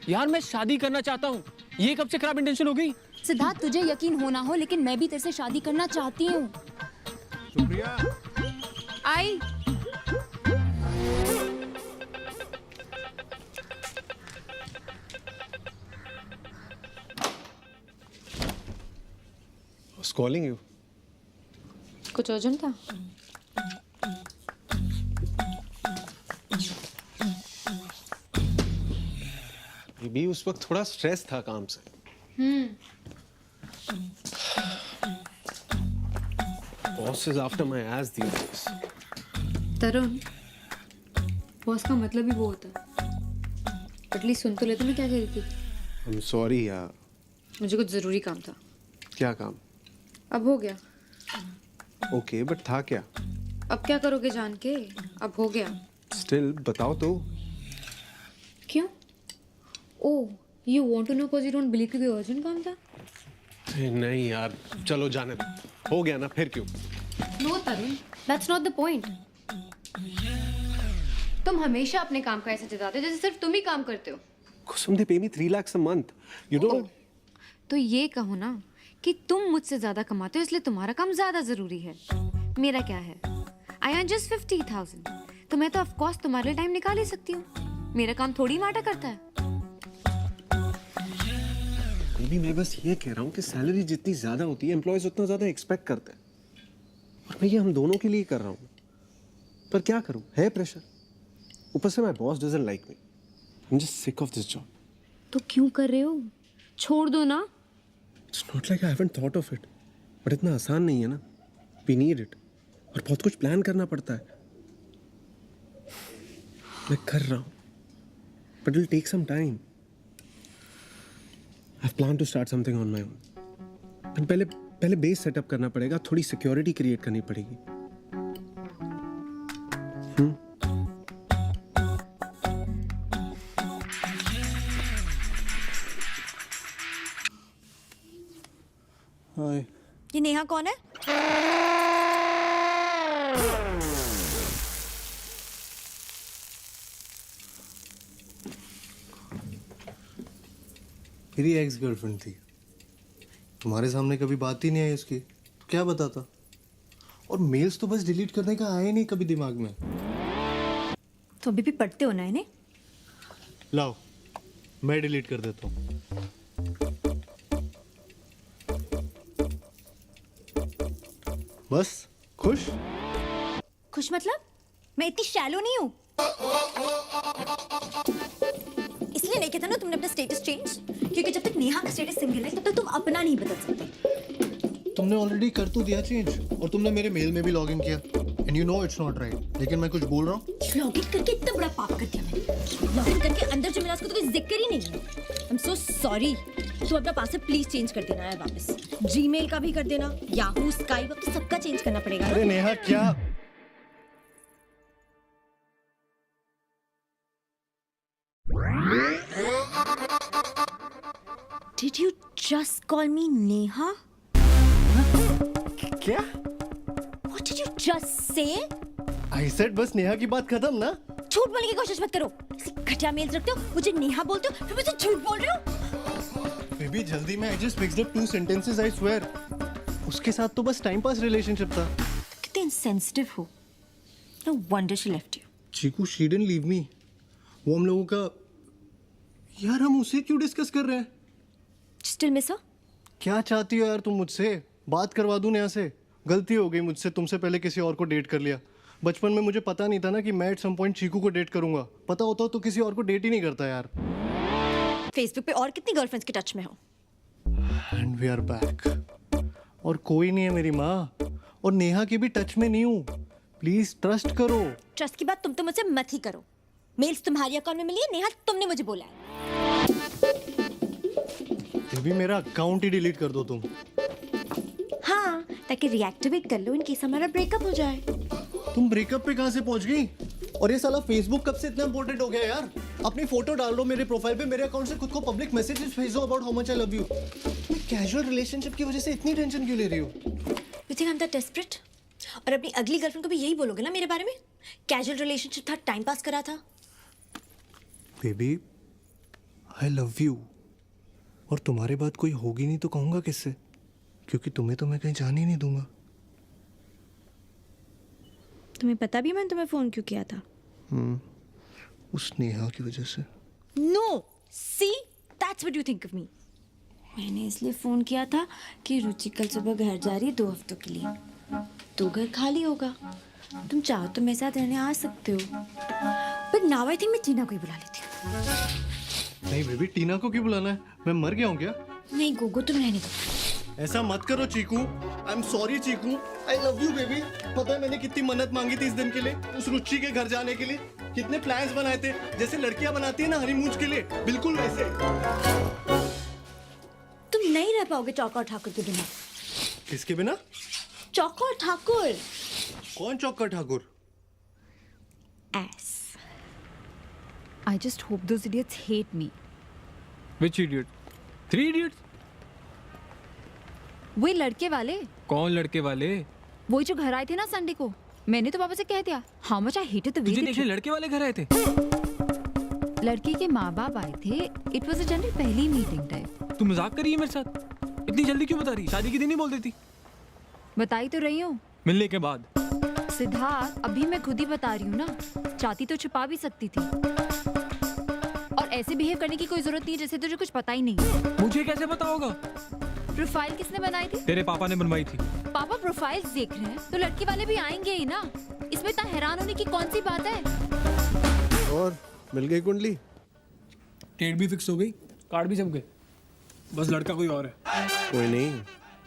यार मैं शादी करना चाहता हूँ, ये कब से खराब इंटेंशन हो गई? सिद्धार्थ तुझे यकीन हो ना हो, लेकिन मैं भी तेरे से शादी करना चाहती हूँ। Supriya, I was calling you. कुछ अर्जेंट था? भी उस वक्त थोड़ा स्ट्रेस था काम से। Boss is after my ass these days. Tarun, boss का मतलब ही वो होता है। एटलीस्ट सुन तो लेते मैं क्या कह रही थी। आई एम सॉरी यार। मुझे कुछ जरूरी काम था। क्या काम? अब हो गया। ओके, बट था क्या? अब क्या करोगे जान के? अब हो गया। स्टिल बताओ तो। क्यों? Oh, you want to know because you don't believe कि कोई अर्जेंट काम था? नहीं यार, चलो जाने दो। हो गया ना, फिर क्यों? No Tarun, that's not the point. तुम हमेशा अपने काम का ऐसा जताते हो जैसे सिर्फ तुम ही काम करते हो। कुसुम, they pay me 3 lakhs a month. You don't. तो ये कहो ना कि तुम मुझसे ज्यादा कमाते हो इसलिए तुम्हारा काम ज्यादा जरूरी है। मेरा क्या है? आई अर्न जस्ट 50,000, तो मैं तो ऑफ कोर्स तुम्हारे लिए टाइम निकाल ही सकती हूँ। मेरा काम थोड़ी मैटर करता है। अभी मैं बस ये कह रहा हूँ कि सैलरी जितनी ज्यादा होती है, एम्प्लॉयज उतना ज्यादा एक्सपेक्ट करते हैं। और मैं ये हम दोनों के लिए कर रहा हूँ, पर क्या करूँ, है प्रेशर। ऊपर से my boss doesn't like me. I am just sick of this job. तो क्यों कर रहे हो? छोड़ दो ना। It's not like I haven't thought of it, but इतना आसान नहीं है ना। वी नीड इट, और बहुत कुछ प्लान करना पड़ता है। मैं कर रहा हूँ, but it will take some time. I have plan to start something on my own. पहले बेस सेटअप करना पड़ेगा, थोड़ी सिक्योरिटी क्रिएट करनी पड़ेगी। हाय। ये नेहा कौन है? मेरी एक्स गर्लफ्रेंड थी। तुम्हारे सामने कभी बात ही नहीं आई उसकी, तो क्या बताता। और मेल्स तो बस डिलीट करने का आया ही नहीं कभी दिमाग में। तो अभी भी पढ़ते हो ना इन्हें? लाओ, मैं डिलीट कर देता हूँ। बस खुश? खुश मतलब? मैं इतनी शैलो नहीं हूँ। इसलिए नहीं कहता ना तुमने अपना स्टेटस चेंज, क्योंकि जब तक नेहा का स्टेटस सिंगल है तब तक तुम अपना नहीं बदल सकते। तुमने ऑलरेडी कर तो दिया चेंज, और तुमने मेरे मेल में भी लॉग इन किया। And you know it's not right, लेकिन मैं कुछ बोल रहा हूँ। लॉग इन करके इतना बड़ा पाप कर दिया मैंने। लॉग इन करके अंदर जो मिला उसको तो कोई जिक्र ही नहीं है। I am so sorry. तू अपना पासवर्ड प्लीज चेंज कर देना यार वापस। जीमेल का भी कर देना, याहू, स्काइप, अब तो सबका चेंज करना पड़ेगा। अरे नेहा क्या? Did you just call me Neha? क्या? What did you just say? I said बस नेहा की बात खत्म ना। झूठ बोलने की कोशिश मत करो। घटिया मेल्स रखते हो, मुझे नेहा बोलते हो, फिर मुझे झूठ बोल रहे हो। बेबी जल्दी में, I just mixed up 2 sentences, I swear. उसके साथ तो बस टाइम पास रिलेशनशिप था। कितने insensitive हो। No wonder she left you. Chiku, she didn't leave me. वो हम लोगों का, यार हम उसे क्यों डिस्कस कर रहे हैं? Still miss her? क्या चाहती हो यार तुम मुझसे? बात करवा दूं नेहा से? गलती हो गई मुझसे, तुमसे पहले किसी और को डेट कर लिया। बचपन में मुझे पता नहीं था ना कि मैं एट सम पॉइंट चीकू को डेट करूंगा। पता होता तो किसी और को डेट ही नहीं करता यार। फेसबुक पे और कितनी गर्लफ्रेंड्स के टच में हो? And we are back. और कोई नहीं है मेरी माँ, और नेहा की भी टच में नहीं हूँ। प्लीज ट्रस्ट करो। ट्रस्ट की बात तुम तो मुझसे मत ही करो। मेल्स तुम्हारी अकाउंट में मिली है, नेहा तुमने मुझे बोला है। भी मेरा अकाउंट ही डिलीट कर दो तुम। हाँ, ताकि रिएक्टिवेट कर लो इन केस हमारा ब्रेकअप हो जाए। तुम ब्रेकअप पे कहाँ से पहुंच गई? और ये साला फेसबुक कब से इतना इंपॉर्टेंट हो गया यार? अपनी फोटो डाल दो मेरे प्रोफाइल पे, मेरे अकाउंट से खुद को पब्लिक मैसेजेस भेजो about how much I love you. Casual relationship की वजह से इतनी टेंशन क्यों ले रही हो? You think I'm that desperate? और अपनी अगली गर्लफ्रेंड को भी यही बोलोगे ना मेरे बारे में? कैजुअल रिलेशनशिप था, टाइम पास करा था। बेबी आई लव यू, और तुम्हारे बाद कोई होगी नहीं तो कहूंगा किससे? क्योंकि तुम्हें तो मैं कहीं जाने ही नहीं दूंगा। तुम्हें पता भी मैंने तुम्हें फोन क्यों किया था? उस नेहा की वजह से। No, see, that's what you think of me. मैंने इसलिए फोन किया था कि रुचि कल सुबह घर जा रही है 2 हफ्तों के लिए, तो घर खाली होगा। तुम चाहो तो मेरे साथ रहने आ सकते हो। But now I think मैं टीना को ही बुला लेती हूँ। नहीं बेबी, टीना को क्यों बुलाना है? मैं मर गया हूँ क्या? नहीं गोगो, तुम रहने दो। ऐसा मत करो Chikoo. I am sorry Chikoo, I love you baby. पता है मैंने कितनी मन्नत मांगी थी इस दिन के लिए, उस रुचि के घर जाने के लिए। कितने प्लान्स बनाए थे, जैसे लड़कियां बनाती है ना हनीमून के लिए, बिल्कुल वैसे। तुम नहीं रह पाओगे चौका ठाकुर के बिना। किसके बिना? चौका ठाकुर। कौन चौका Thakur? Ass. I just hope those idiots hate me. Which idiot? 3 idiots? वही लड़के वाले, कौन लड़के वाले? वही जो घर आए थे ना संडे को। मैंने तो पापा से कह दिया how much I hated the way तुझे they देखने लड़के वाले घर आए थे? लड़की के माँ बाप आए थे। It was a general पहली मीटिंग टाइप। तू मजाक कर रही है मेरे साथ? इतनी जल्दी क्यों बता रही? शादी के दिन ही बोल देती। बताई तो रही हूँ। मिलने के बाद। सिद्धार्थ, अभी मैं खुद ही बता रही हूँ ना, चाहती तो छुपा भी सकती थी। और ऐसे बिहेव करने की कोई जरूरत नहीं जैसे तुझे कुछ पता ही नहीं है। मुझे कैसे पता होगा? प्रोफाइल किसने बनाई थी? तेरे पापा ने बनवाई थी। पापा प्रोफाइल्स देख रहे हैं तो लड़की वाले भी आएंगे ही ना। इसमें इतना हैरान होने की कौन सी बात है? और मिल गई कुंडली? डेट भी फिक्स हो गई, कार्ड भी सब गए, बस लड़का कोई और है। कोई नहीं,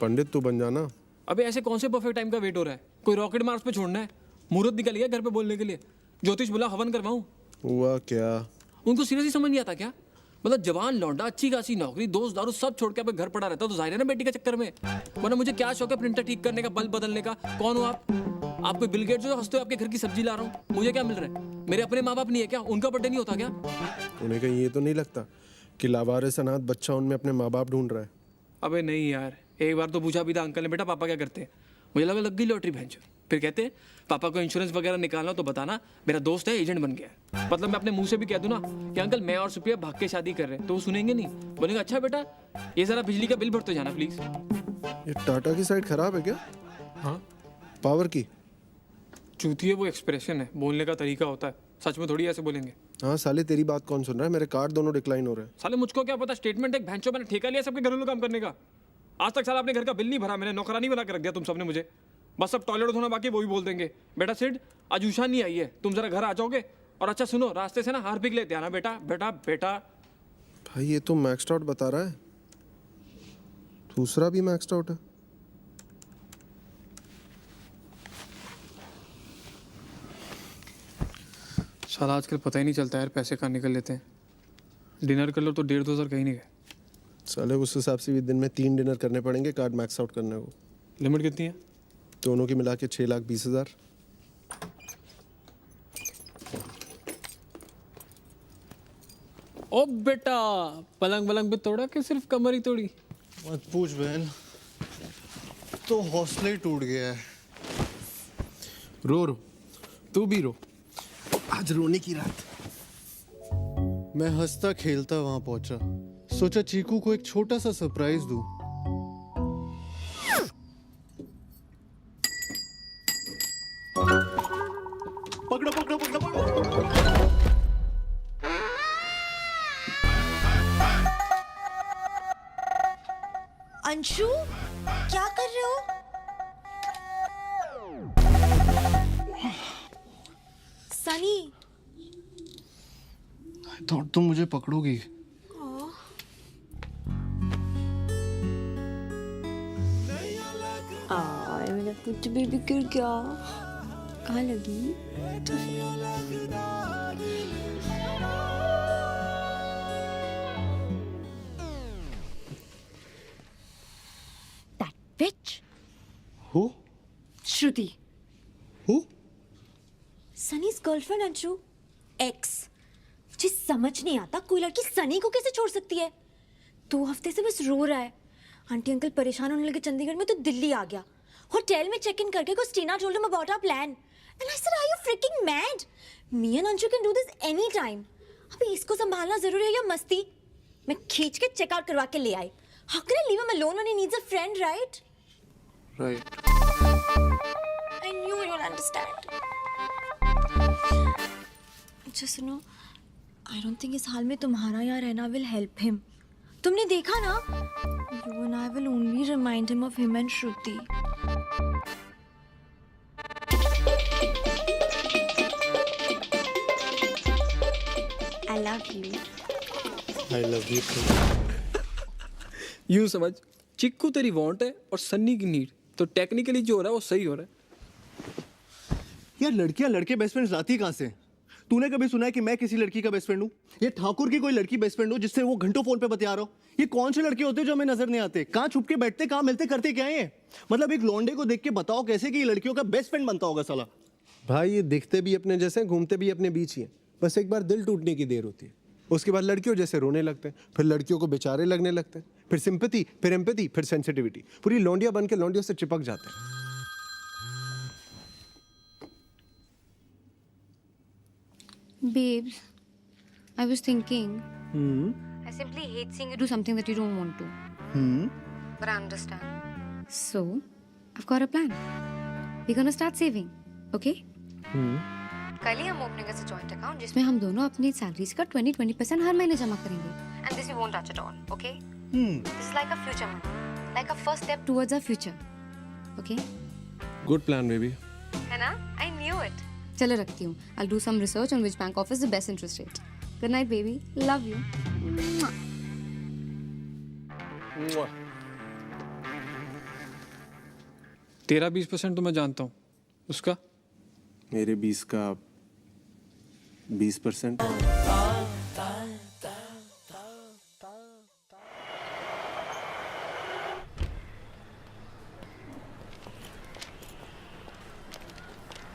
पंडित तू बन जाना। अबे ऐसे कौन से परफेक्ट टाइम का वेट हो रहा है? कोई रॉकेट मार्स पे छोड़ना है? मुहूर्त निकल गया घर पे बोलने के लिए। ज्योतिष बोला हवन करवाऊं। हुआ क्या? उनको सीरियसली समझ नहीं आता क्या? मतलब जवान लौंडा, अच्छी खासी नौकरी, दोस्त दारू सब छोड़ के घर पड़ा रहता, तो जाहिर है ना बेटी के चक्कर में। वरना मुझे क्या शौक है प्रिंटर ठीक करने का, बल्ब बदलने का? कौन हो आप कोई बिल गेट्स हो? हंसते हो आपके घर की सब्जी ला रहा हूँ। मुझे क्या मिल रहा है? मेरे अपने माँ बाप नहीं है क्या? उनका बर्थडे नहीं होता क्या? उन्हें कहीं ये तो नहीं लगता कि लावारिस अनाथ बच्चा उनमें अपने माँ बाप ढूंढ रहा है? अबे नहीं यार, एक बार तो पूछा भी था अंकल ने, बेटा पापा क्या करते हैं? मुझे लगा लग गई लॉटरी भैंचो। फिर कहते हैं पापा को इंश्योरेंस वगैरह निकालना तो बताना, मेरा दोस्त है एजेंट बन गया है। मतलब मैं अपने मुंह से भी कह दूं ना कि अंकल मैं और सुप्रिया भाग के शादी कर रहे हैं, तो वो सुनेंगे नहीं। बोलेंगे अच्छा बेटा ये जरा बिजली का बिल भरते जाना प्लीज। ये टाटा की साइड खराब है क्या? हाँ पावर की? चूतिए वो एक्सप्रेशन है, बोलने का तरीका होता है, सच में थोड़ी ऐसे बोलेंगे। हाँ साले तेरी बात कौन सुन रहा है? मेरे कार्ड दोनों डिक्लाइन हो रहे हैं। साले मुझको क्या पता, स्टेटमेंट एक भैंचो, मैंने ठेका लिया सबके घरेलू काम करने का। आज तक साला अपने घर का बिल नहीं भरा मैंने, नौकरानी बना के रख दिया तुम सबने मुझे। बस अब टॉयलेट धोना बाकी वही बोल देंगे, बेटा सिड आज उषा नहीं आई है, तुम जरा घर आ जाओगे। और अच्छा सुनो, रास्ते से ना हार्पिक लेते आना बेटा। बेटा बेटा भाई ये तो मैक्स्ड आउट बता रहा है, दूसरा भी मैक्स्ड आउट है। साला आजकल पता ही नहीं चलता यार, पैसे कहाँ निकल लेते हैं। डिनर कर लो तो 1,500 2,000 कहीं नहीं गए। साले उस हिसाब से भी दिन में 3 डिनर करने पड़ेंगे कार्ड मैक्स आउट करने को। लिमिट कितनी है? दोनों की मिला के 6,20,000। ओ बेटा पलंग वलंग पे तोड़ा कि सिर्फ कमर ही तोड़ी? मत पूछ बहन, तो हौसला ही टूट गया है। रो रो, तू भी रो। आज रोने की रात। मैं हंसता खेलता वहां पहुंचा, सोचा चीकू को एक छोटा सा सरप्राइज दूं। पकड़ो पकड़ो पकड़ो पकड़ो। अंशु, क्या कर रहे हो? सनी, थॉट तुम मुझे पकड़ोगी। मेरा कुछ भी बिगड़ गया। कहाँ लगी? That bitch. Who? Shruti. Who? सनी's girlfriend Anshu, ex. मुझे समझ नहीं आता कोई लड़की सनी को कैसे छोड़ सकती है। 2 हफ्ते से बस रो रहा है। आंटी अंकल परेशान होने लगे चंडीगढ़ में तो दिल्ली आ गया। होटल में चेक इन करके को Stina told him about our plan. And I said, are you freaking mad? Me and Anshu can do this anytime. अभी इसको संभालना जरूरी है या मस्ती? मैं खींच के चेक आउट करवा के ले आई। How can I leave him alone when he needs a friend, right? Right. I knew you would understand. अच्छा सुनो, I don't think इस हाल में तुम्हारा यहाँ रहना will help him. तुमने देखा ना? You and I will only remind him of him and Shruti. I love you. I love you too. यूं समझ, चिक्कू तेरी वांट है और सन्नी की नीड, तो टेक्निकली जो हो रहा है वो सही हो रहा है। यार लड़कियां लड़के बेस्ट फ्रेंड्स लाती कहां से? तूने कभी सुना है कि मैं किसी लड़की का बेस्ट फ्रेंड हूँ? ये ठाकुर की कोई लड़की बेस्ट फ्रेंड हो जिससे वो घंटों फोन पे बतिया रहा हो? ये कौन से लड़के होते हैं जो हमें नजर नहीं आते? कहाँ छुप के बैठते, कहाँ मिलते, करते क्या है? मतलब एक लौंडे को देख के बताओ कैसे कि ये लड़कियों का बेस्ट फ्रेंड बनता होगा साला। भाई ये दिखते भी अपने जैसे, घूमते भी अपने बीच ही हैं। बस एक बार दिल टूटने की देर होती है, उसके बाद लड़कियों जैसे रोने लगते हैं, फिर लड़कियों को बेचारे लगने लगते हैं, फिर सिंपैथी, फिर एम्पैथी, फिर सेंसिटिविटी, पूरी लौंडिया बन के लौंडियों से चिपक जाते हैं। Babes, I was thinking. I simply hate seeing you do something that you don't want to. But I understand. So, I've got a plan. We're gonna start saving, okay? कल ही हम ओपनिंग ऐसे जॉइंट अकाउंट जिसमें हम दोनों अपनी salaries का 20% हर महीने जमा करेंगे. And this we won't touch at all, okay? This is like a future money, like a first step towards our future, okay? Good plan baby. है ना? I knew it. चलो रखती हूँ. I'll do some research on which bank offers the best interest rate. Good night, baby. Love you. तेरा 20% तो मैं जानता हूँ, उसका? मेरे 20 का 20%।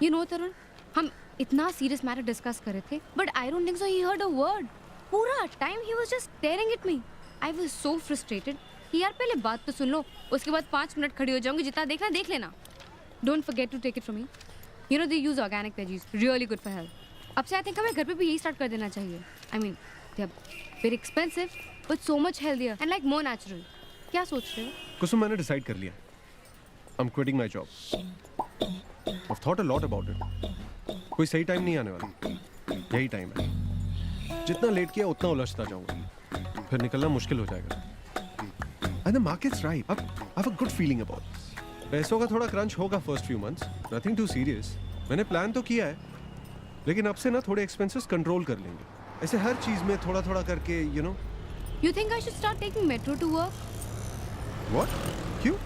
You know, Tarun, हम इतना सीरियस मैटर डिस्कस कर रहे थे, but I don't think so he heard a word. पूरा time he was just staring at me. I was so frustrated कि यार पहले बात तो सुन लो, उसके बाद 5 मिनट खड़ी हो जाऊंगी, जितना देखना देख लेना. Don't forget to take it from me. You know they use organic veggies, really good for health. अब से आई थिंक हमें घर पे भी यही स्टार्ट कर देना चाहिए. I mean they are very expensive but so much healthier and like more natural. क्या सोच रहे हो? कुसुम, मैंने डिसाइड कर लिया. I am quitting my job. I've thought a lot about it. कोई सही टाइम नहीं आने वाला, यही टाइम है. जितना लेट किया उतना उलझता जाऊंगा, फिर निकलना मुश्किल हो जाएगा. And the market's right. I have a good feeling about this. पैसों का थोड़ा क्रंच होगा first few months. Nothing too serious. मैंने प्लान तो किया है, लेकिन अब से ना थोड़े एक्सपेंसेस कंट्रोल कर लेंगे. ऐसे हर चीज में थोड़ा थोड़ा करके, you know. You think I should start taking metro to work? What? क्यों?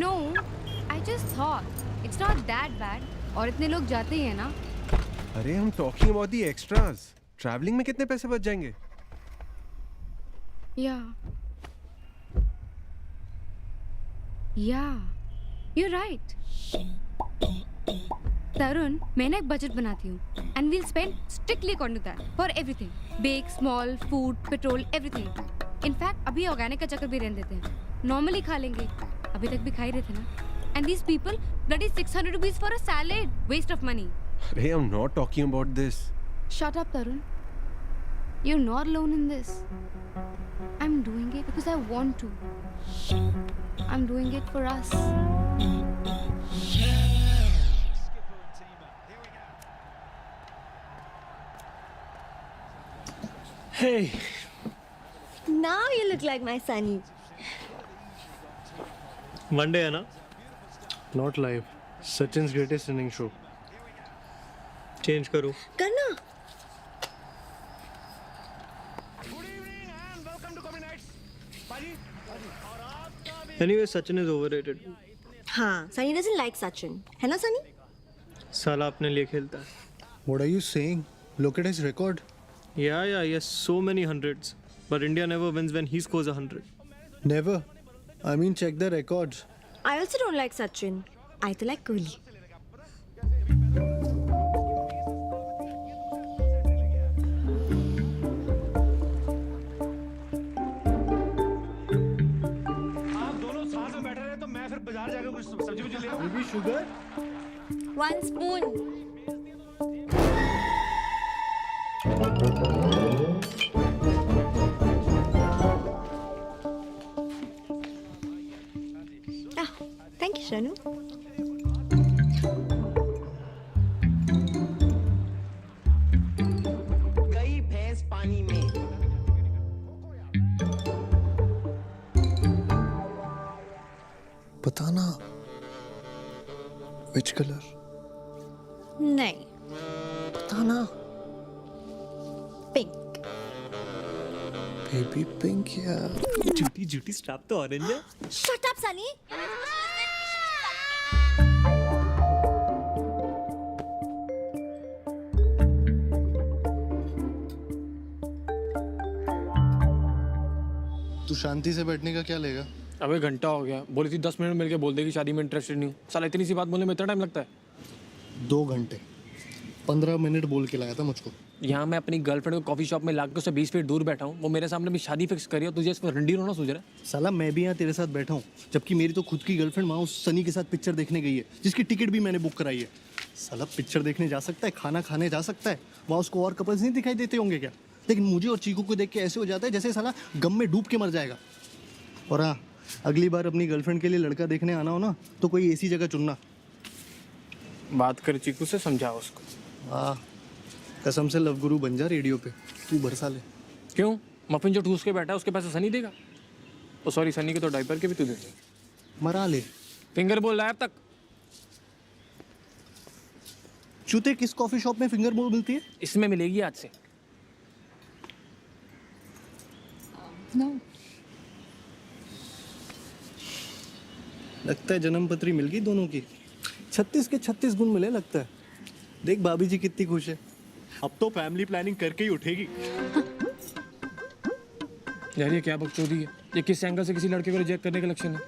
No, I just thought. It's not that bad. और इतने लोग जाते ही हैं ना. अरे हम talking about the extras. Traveling में कितने पैसे बच जाएंगे? Yeah. Yeah. You're right. तरुण, मैं ना एक बजट बनाती हूँ. And we'll spend strictly according to that. For everything. Big, small, food, petrol, everything. In fact, अभी ऑर्गेनिक का चक्कर भी रहने देते हैं. Normally खा लेंगे. अभी तक भी खा ही रहे थे ना. And these people bloody 600 rupees for a salad. Waste of money. Hey, I'm not talking about this. Shut up, Tarun. You're not alone in this. I'm doing it because I want to. I'm doing it for us. Hey. Now you look like my Sunny. One day है ना? Not live. Sachin's greatest inning show. Change करो. करना. Anyway, Sachin is overrated. हाँ, Sunny doesn't like Sachin. है ना Sunny? साला अपने लिए खेलता है. What are you saying? Look at his record. Yeah, he has so many hundreds. But India never wins when he scores 100. Never. I mean, check the records. I also don't like Sachin. I to like Kohli. आप दोनों साथ में बैठे रहे तो मैं फिर बाजार जाकर कुछ सब्जी ले आऊं. Maybe sugar? 1 spoon. Thank you, Shanu. कई भैंस पानी में. बताना. Which color? नहीं. बताना. Pink. Baby pink yeah. झूठी स्ट्रैप तो ऑरेंज है. Shut up, Sunny. तू शांति से बैठने का क्या लेगा? अबे घंटा हो गया. बोली थी 10 मिनट मिलके बोल देगी शादी में इंटरेस्टेड नहीं हूँ. साला इतनी सी बात बोलने में इतना टाइम लगता है. 2 घंटे 15 मिनट बोल के लाया था मुझको. यहाँ मैं अपनी गर्लफ्रेंड को कॉफी शॉप में लाकर उससे 20 फीट दूर बैठा हूँ. वो मेरे सामने भी शादी फिक्स करी और तुझे इस पर रंडी रोना सूझ रहा है. साला मैं भी यहाँ तेरे साथ बैठा हूँ जबकि मेरी तो खुद की गर्लफ्रेंड वहाँ उस सनी के साथ पिक्चर देखने गई है जिसकी टिकट भी मैंने बुक कराई है. साला पिक्चर देखने जा सकता है, खाना खाने जा सकता है, वहाँ उसको और कपल्स नहीं दिखाई देते होंगे क्या? लेकिन मुझे और चीकू को देख के ऐसे हो जाता है जैसे साला गम में डूब के मर जाएगा. और हाँ, अगली बार अपनी गर्लफ्रेंड के लिए लड़का देखने आना हो ना तो कोई ऐसी जगह चुनना. बात कर चीकू से, समझाओ उसको. वाह, कसम से लव गुरु बन जा रेडियो पे. तू भरसा ले. क्यों? मफिन जो ठूस के बैठा है उसके पैसे सनी देगा. ओ सॉरी, सनी के तो डायपर के भी तू दे. मरा ले. फिंगर बोल रहा है अब तक. चूते, किस कॉफी शॉप में फिंगर बोल मिलती है? इसमें मिलेगी आज से. No. लगता है जन्म पत्री मिल गई दोनों की. 36 के 36 गुण मिले लगता है. देख भाभी जी कितनी खुश है. अब तो फैमिली प्लानिंग करके ही उठेगी. यार ये क्या बकचोदी है? ये किस एंगल से किसी लड़के को रिजेक्ट करने का लक्षण है?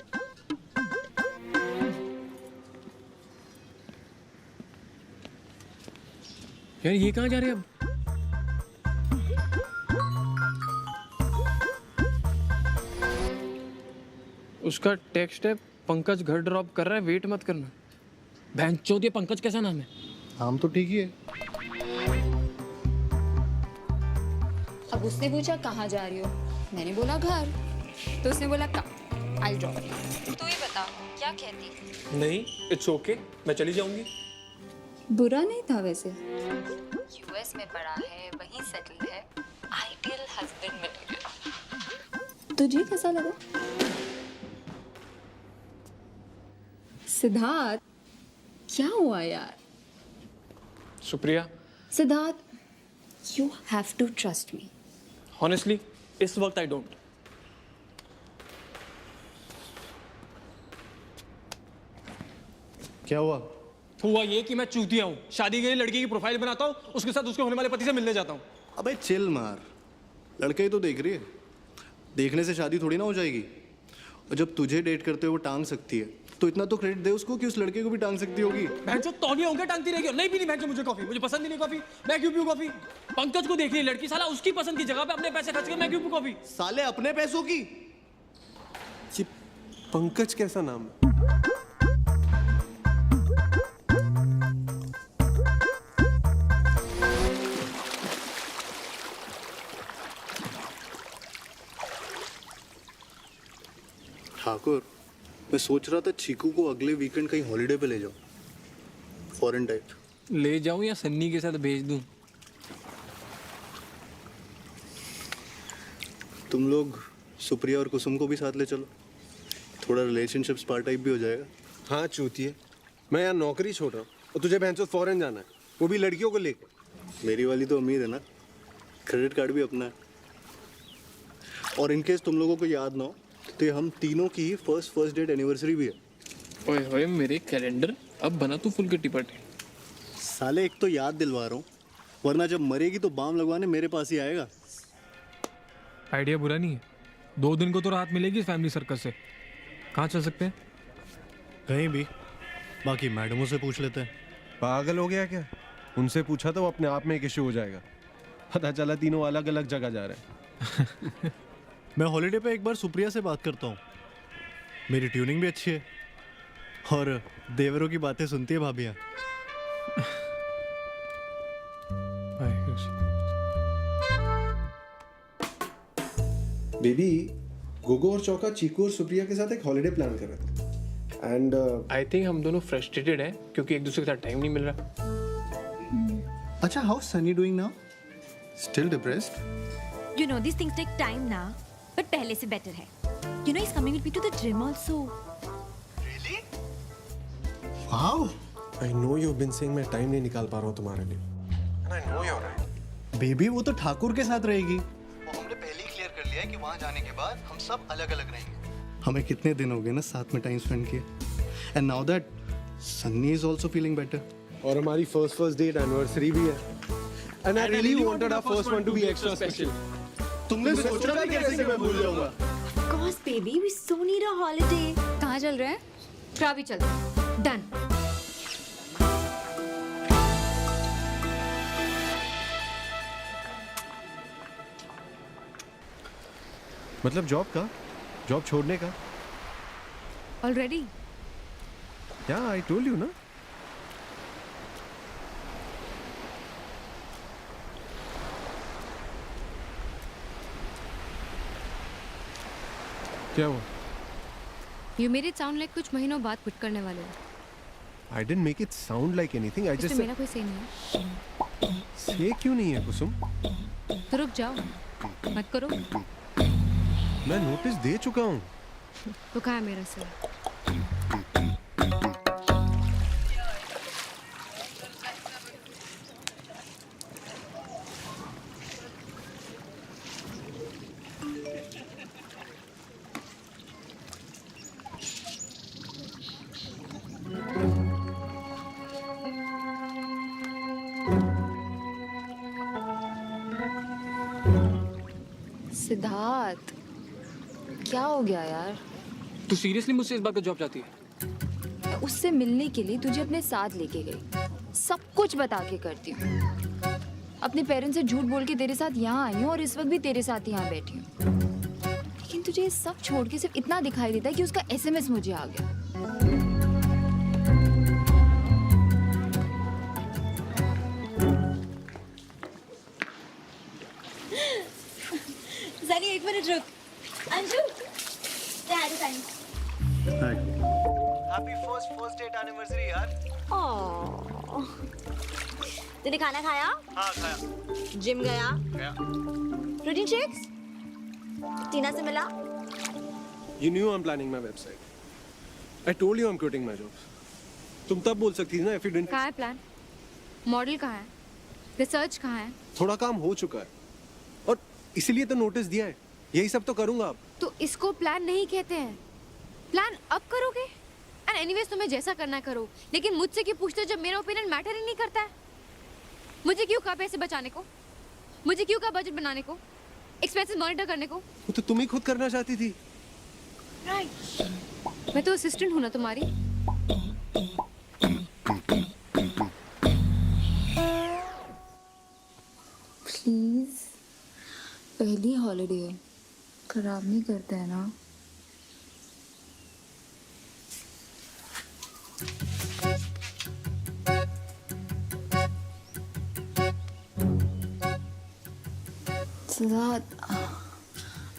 यार ये कहाँ जा रहे हैं अब? उसका टेक्स्ट है पंकज घर ड्रॉप कर रहा है, वेट मत करना. भैंचोद, ये पंकज कैसा नाम है? नाम तो ठीक ही है. अब उसने पूछा कहाँ जा रही हो, मैंने बोला घर, तो उसने बोला कम, आई ड्रॉप. तू ही बता क्या कहती. नहीं, इट्स ओके, मैं चली जाऊंगी. बुरा नहीं था वैसे. यूएस में पढ़ा है, वहीं सेटल है, आइडियल हस्बैंड मटेरियल. तुझे कैसा लगा? सिद्धार्थ, क्या हुआ यार? Supriya, Siddharth, you have to trust me. Honestly इस वक्त आई डोंट. क्या हुआ? हुआ ये कि मैं चूतिया हूँ. शादी के लिए लड़की की प्रोफाइल बनाता हूँ, उसके साथ उसके होने वाले पति से मिलने जाता हूँ. अबे चिल मार. लड़का ही तो देख रही है. देखने से शादी थोड़ी ना हो जाएगी. और जब तुझे डेट करते हुए वो टांग सकती है तो इतना तो क्रेडिट दे उसको कि उस लड़के को भी टांग सकती होगी. भैंचो तौलिया होकर टांगती रहेगी. नहीं पीनी भैंचो मुझे कॉफी, मुझे पसंद ही नहीं कॉफी. मैं क्यों पीऊँ कॉफी? पंकज को देख रही है लड़की, साला उसकी पसंद की जगह पे अपने पैसे खर्च कर मैं क्यों पीऊँ कॉफी? साले अपने पैसों की. ये पंकज कैसा नाम है? ठाकुर, मैं सोच रहा था चीकू को अगले वीकेंड कहीं हॉलीडे पे ले जाऊं, फॉरेन टाइप। ले जाऊं या सन्नी के साथ भेज दूं? तुम लोग सुप्रिया और कुसुम को भी साथ ले चलो, थोड़ा रिलेशनशिप स्पा टाइप भी हो जाएगा। हाँ चूतिए, मैं यहाँ नौकरी छोड़ रहा हूँ और तुझे भैंसो फॉरेन जाना है, वो भी लड़कियों को लेकर। मेरी वाली तो अमीर है ना, क्रेडिट कार्ड भी अपना है। और इनकेस तुम लोगों को याद ना हो तो ये हम तीनों की ही फर्स्ट डेट एनिवर्सरी भी है। ओए होए मेरे कैलेंडर, अब बना तू फुल किट्टी पार्टी। साले एक तो याद दिलवा रहा हूँ, वरना जब मरेगी तो बाम लगवाने मेरे पास ही आएगा। आइडिया बुरा नहीं है, 2 दिन को तो राहत मिलेगी फैमिली सर्कस से। कहाँ चल सकते हैं? कहीं भी, बाकी मैडमों से पूछ लेते हैं। पागल हो गया क्या? उनसे पूछा तो वो अपने आप में एक इश्यू हो जाएगा। पता चला तीनों अलग अलग जगह जा रहे हैं। मैं हॉलीडे पे एक बार सुप्रिया से बात करता हूँ, मेरी ट्यूनिंग भी अच्छी है और देवरों की बातें सुनती है भाभियाँ। बेबी, गोगो और चौका चीकू और सुप्रिया के साथ एक हॉलीडे प्लान कर रहे थे एंड आई थिंक हम दोनों फ्रस्ट्रेटेड हैं क्योंकि एक दूसरे के साथ टाइम नहीं मिल रहा। अच्छा, how Sunny doing now? Still depressed? You know these things take time now, but पहले से better है. You know he's coming with me to the gym also. Really? Wow. I know you've been saying मैं time नहीं निकाल पा रहा हूँ तुम्हारे लिए. And I know you're right. Baby वो तो ठाकुर के साथ रहेगी। वो हमने पहले ही क्लियर कर लिया है कि वहाँ जाने के बाद हम सब अलग-अलग रहेंगे। हमें कितने दिन हो गए ना साथ में टाइम स्पेंड किए। And now that Sunny is also feeling better. और हमारी फर्स्ट डेट एनिवर्सरी भी है. And I really wanted our first one to be extra special. तुमने सोचा था कैसे कि मैं भूल जाऊंगा? Of course, baby, we so need a holiday. कहाँ चल रहे हैं? krabi चलते हैं. Done. मतलब जॉब का? जॉब छोड़ने का? Already? Yeah, I told you ना. क्या हुआ? You made it sound like कुछ महीनों बाद quit करने वाले हो. I didn't make it sound like anything. I just इसमें मेरा कोई say नहीं है. से क्यों नहीं है कुसुम? तो रुक जाओ. मत करो. मैं नोटिस दे चुका हूँ. तो कहाँ है मेरा से? सिद्धार्थ, क्या हो गया यार? तू सीरियसली मुझसे इस बात का जॉब चाहती है? उससे मिलने के लिए तुझे अपने साथ लेके गई, सब कुछ बता के करती हूँ. अपने पेरेंट्स से झूठ बोल के तेरे साथ यहाँ आई हूँ और इस वक्त भी तेरे साथ यहाँ बैठी हूँ. लेकिन तुझे ये सब छोड़ के सिर्फ इतना दिखाई देता है कि उसका SMS मुझे आ गया. ज़ानी एक मिनट रुक. Anju, happy first date anniversary यार. तूने खाना खाया? हाँ खाया. जिम गया? गया. Protein shakes? टीना से मिला? You knew I'm planning my website. I told you I'm quitting my job. तुम तब बोल सकती थी ना if you didn't. कहाँ है प्लान? मॉडल कहाँ है? रिसर्च कहाँ है? थोड़ा काम हो चुका है और इसीलिए तो नोटिस दिया है. यही सब तो करूंगा अब. तो इसको प्लान नहीं कहते हैं. प्लान अब करोगे? एंड एनीवेज तुम्हें जैसा करना है करो. लेकिन मुझसे क्यों पूछते हो जब मेरा ओपिनियन मैटर ही नहीं करता है? मुझे क्यों कहा पैसे बचाने को? मुझे क्यों कहा बजट बनाने को? एक्सपेंसेस मॉनिटर करने को? वो तो तुम ही खुद करना चाहती थी. मैं तो असिस्टेंट हूँ ना तुम्हारी. प्लीज, पहली हॉलीडे है, खराब नहीं करते हैं ना. सिद्धार्थ,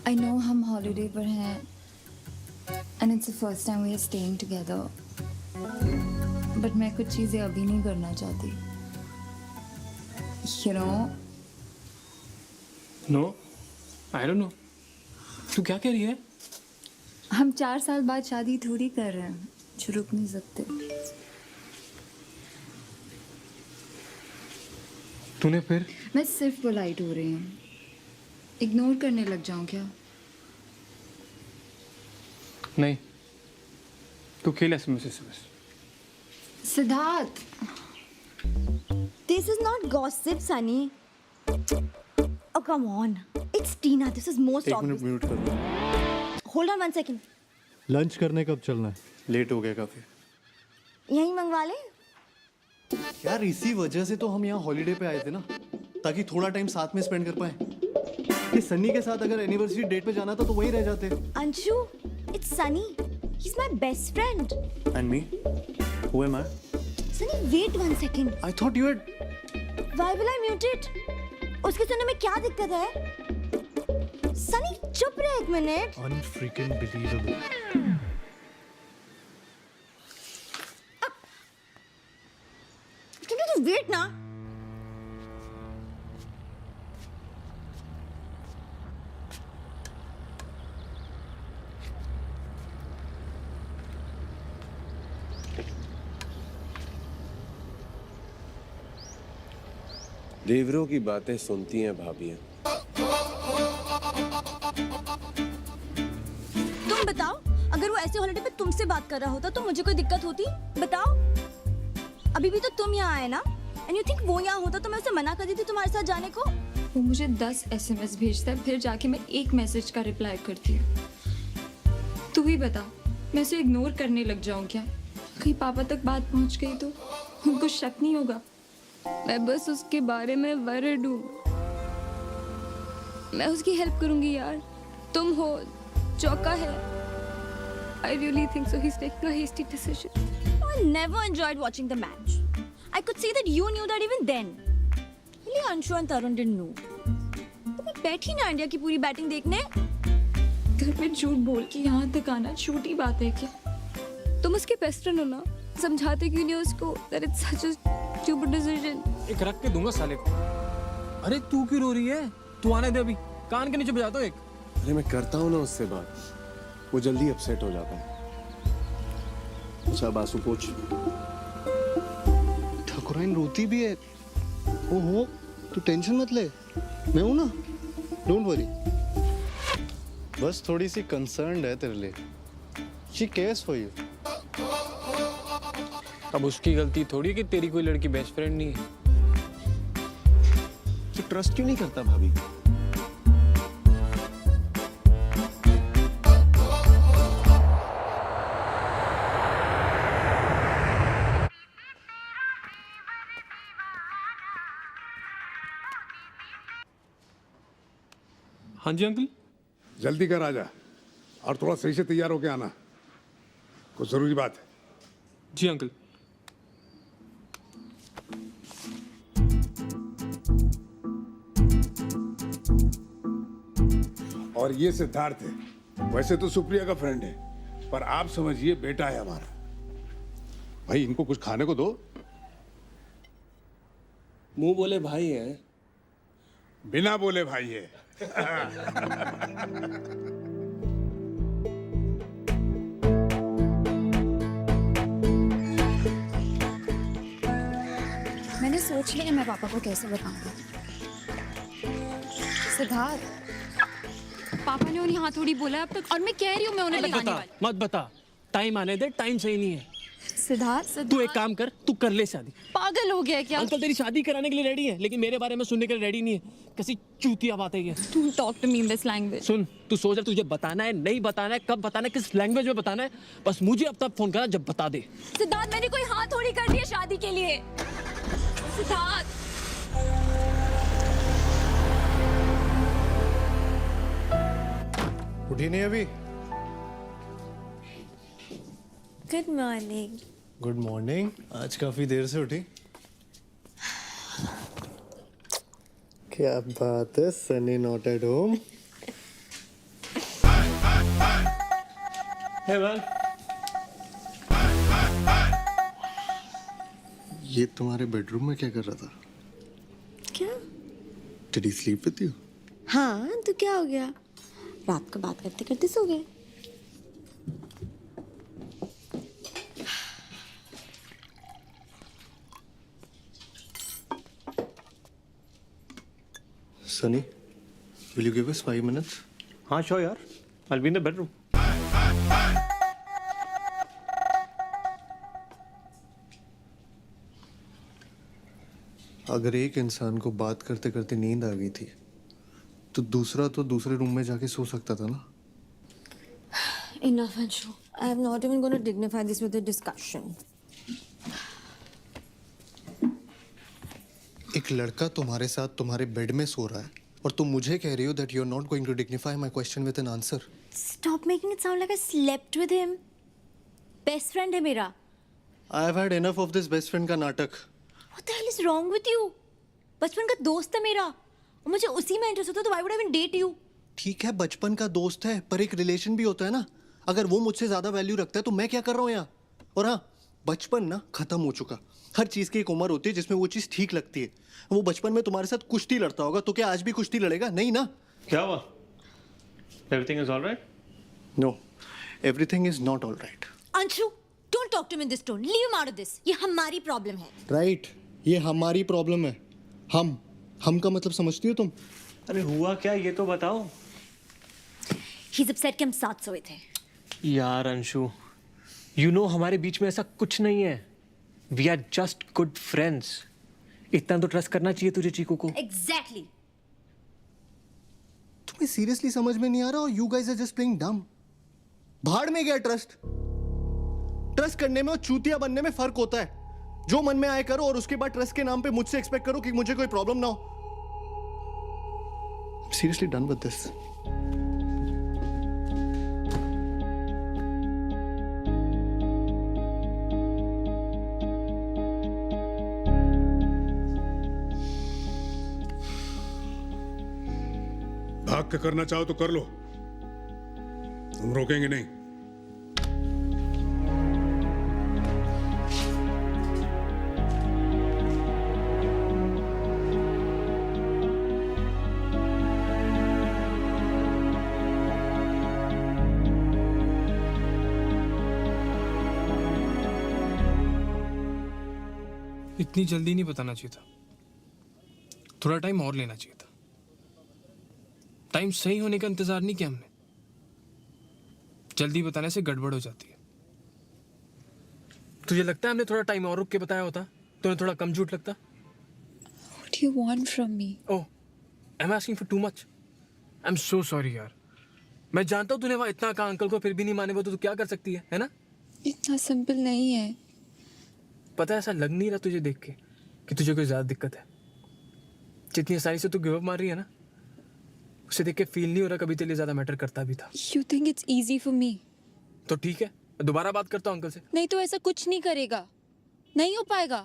आई नो हम हॉलीडे पर हैं and it's the first time we are staying together. But मैं कुछ चीजें अभी नहीं करना चाहती. You know? No, I don't know. तू क्या कह रही है? हम 4 साल बाद शादी थोड़ी कर रहे हैं, जो रुक नहीं सकते. तूने फिर? मैं सिर्फ पोलाइट हो रही हूँ. इग्नोर करने लग जाऊँ क्या? नहीं, तू खेल SMS से बस. Siddharth, This is not gossip, Sunny. Oh, come on. It's Tina. This is most obvious. Mute कर दो. Hold on 1 second. लंच करने कब चलना है? लेट हो गया काफी. यहीं मंगवा ले. यार इसी वजह से तो हम यहाँ हॉलीडे पे आए थे ना, ताकि थोड़ा टाइम साथ में स्पेंड कर पाए. कि सन्नी के साथ अगर एनिवर्सरी डेट पे जाना था तो वहीं रह जाते. Anshu, it's Sunny. He's my best friend. And me? Who am I? Sunny, wait 1 second. I thought you had. Why will I mute it? उसके सुनने में क्या दिक्कत है? Sunny, चुप रहे 1 minute. Unfreaking believable. Can you just wait ना? देवरों की बातें सुनती हैं भाभियां. तुम बताओ, अगर वो ऐसे हॉलिडे पे तुमसे बात कर रहा होता तो मुझे कोई दिक्कत होती? बताओ. अभी भी तो तुम यहाँ आए ना? एंड यू थिंक वो यहाँ होता तो मैं उसे मना कर देती तुम्हारे साथ जाने को? वो मुझे 10 SMS भेजता है, फिर जाके मैं एक मैसेज का रिप्लाई करती हूँ. तू ही बता, मैं उसे इग्नोर करने लग जाऊँ क्या? कहीं पापा तक बात पहुँच गई तो उनको शक नहीं होगा? मैं बस उसके बारे में वरीड हूँ. मैं उसकी हेल्प करूँगी यार. तुम हो, चौका है. I really think so. He's taking a hasty decision. I never enjoyed watching the match. I could see that you knew that even then. Only Anshu and Tarun didn't know. तुम बैठी ना India की पूरी batting देखने. घर में झूठ बोल के यहाँ तक आना छोटी बात है क्या? तुम उसके बेस्ट फ्रेंड हो ना? समझाते क्यों नहीं उसको that it's such a stupid decision? एक रख के दूंगा साले को. अरे तू क्यों रो रही है? तू आने दे अभी. कान के नीचे बजा दो एक. अरे मैं करता हूँ ना उससे बात, वो जल्दी अपसेट हो जाता है. अच्छा बासु पूछ. ठाकुराइन रोती भी है. ओहो, तू टेंशन मत ले, मैं हूं ना. Don't worry. बस थोड़ी सी कंसर्न्ड है तेरे लिए. She cares for you. अब उसकी गलती थोड़ी कि तेरी कोई लड़की बेस्ट फ्रेंड नहीं है. तू ट्रस्ट क्यों नहीं करता भाभी? हाँ जी अंकल. जल्दी कर आजा और थोड़ा सही से तैयार होके आना, कुछ जरूरी बात है. जी अंकल. और ये सिद्धार्थ है. वैसे तो सुप्रिया का फ्रेंड है, पर आप समझिए बेटा है हमारा. भाई इनको कुछ खाने को दो. मुंह बोले भाई है. बिना बोले भाई है. मैंने सोच लिया मैं पापा को कैसे बताऊंगा. सिद्धार्थ, पापा ने उन्हें हाँ थोड़ी बोला है अब तक, और मैं कह रही हूँ मैं उन्हें बताने वाली. मत बता. टाइम आने दे. टाइम सही नहीं है. सिद्धार्थ, तू एक काम कर, तू कर ले शादी. पागल हो गया है क्या? अंकल तेरी शादी कराने के लिए रेडी है, लेकिन मेरे बारे में सुनने के लिए रेडी नहीं है. कैसी चूतिया बात है ये. Don't talk to me in this language. सुन, तू सोच रहा तुझे बताना है, नहीं बताना है, कब बताना है, किस लैंग्वेज में बताना है. बस मुझे अब तक फोन करा जब बता दे. सिद्धार्थ, मैंने कोई हाँ थोड़ी कर दी है शादी के लिए. सिद्धार्थ. उठी नहीं अभी? Good morning. Good morning. आज काफी देर से उठी. क्या बात है, Sunny not at home. Hey man. ये तुम्हारे बेडरूम में क्या कर रहा था? क्या? Did he sleep with you? हाँ, तो क्या हो गया? रात को बात करते करते सो गए। Sunny, will you give us 5 minutes? हाँ श्योर यार, I'll be in the bedroom. अगर एक इंसान को बात करते करते नींद आ गई थी तो दूसरा तो दूसरे रूम में जाके सो सकता था ना। Enough, Anshu. I am not even going to dignify this with a discussion. एक लड़का तुम्हारे साथ तुम्हारे बेड में सो रहा है और तुम मुझे कह रही हो that you're not going to dignify my question with an answer. Stop making it sound like I slept with him. Best friend है मेरा. I've had enough of this best friend का नाटक. What the hell is wrong with you? बचपन का दोस्त है मेरा और मुझे उसी में इंटरेस्ट होता तो why would I even date you? ठीक है, बचपन का दोस्त है पर एक रिलेशन भी होता है ना। अगर वो मुझसे ज्यादा वैल्यू रखता है तो मैं क्या कर रहा हूँ यहाँ? और हाँ, बचपन ना खत्म हो चुका। हर चीज की एक उम्र होती है जिसमें वो चीज ठीक लगती है। वो बचपन में तुम्हारे साथ कुश्ती लड़ता होगा तो क्या आज भी कुश्ती लड़ेगा? नहीं ना। क्या हुआ? Everything is all right? No, everything is not all right. Anshu, don't talk to me in this tone. Leave him out of this. ये हमारी प्रॉब्लम है. Right, ये हमारी प्रॉब्लम है। हम का मतलब समझती हो तुम? अरे हुआ क्या ये तो बताओ। He's upset कि हम साथ सोए थे. यार अंशु, you know हमारे बीच में ऐसा कुछ नहीं है। We are just good friends. इतना तो ट्रस्ट करना चाहिए तुझे चीकू को। Exactly. तुम्हें सीरियसली समझ में नहीं आ रहा और you guys are just playing dumb. भाड़ में गया ट्रस्ट। ट्रस्ट करने में और चूतिया बनने में फर्क होता है। जो मन में आए करो और उसके बाद ट्रस्ट के नाम पे मुझसे एक्सपेक्ट करो कि मुझे कोई प्रॉब्लम ना हो। I'm seriously done with this. भाग के करना चाहो तो कर लो, हम रोकेंगे नहीं। इतनी जल्दी नहीं बताना चाहिए था, थोड़ा टाइम और लेना चाहिए था। टाइम सही होने का इंतजार नहीं किया हमने। जल्दी बताने से गड़बड़ हो जाती है। तुझे लगता है हमने थोड़ा टाइम और रुक के बताया होता तो थोड़ा कम झूठ लगता? What do you want from me? Oh, am I asking for too much? I'm so sorry यार। मैं जानता हूँ तूने वहाँ इतना कहा अंकल को, फिर भी नहीं माने वो तो तू क्या कर सकती है ना? इतना सिंपल नहीं है। पता है ऐसा लग नहीं रहा तुझे देख के कि तुझे कोई ज्यादा दिक्कत है। जितनी आसानी से तू गिव अप मार रही है ना, उसे देख के फील नहीं हो रहा कभी तेरे लिए ज्यादा मैटर करता भी था। You think it's easy for me? तो ठीक है, मैं दोबारा बात करता हूँ अंकल से। नहीं तो ऐसा कुछ नहीं करेगा, नहीं हो पाएगा।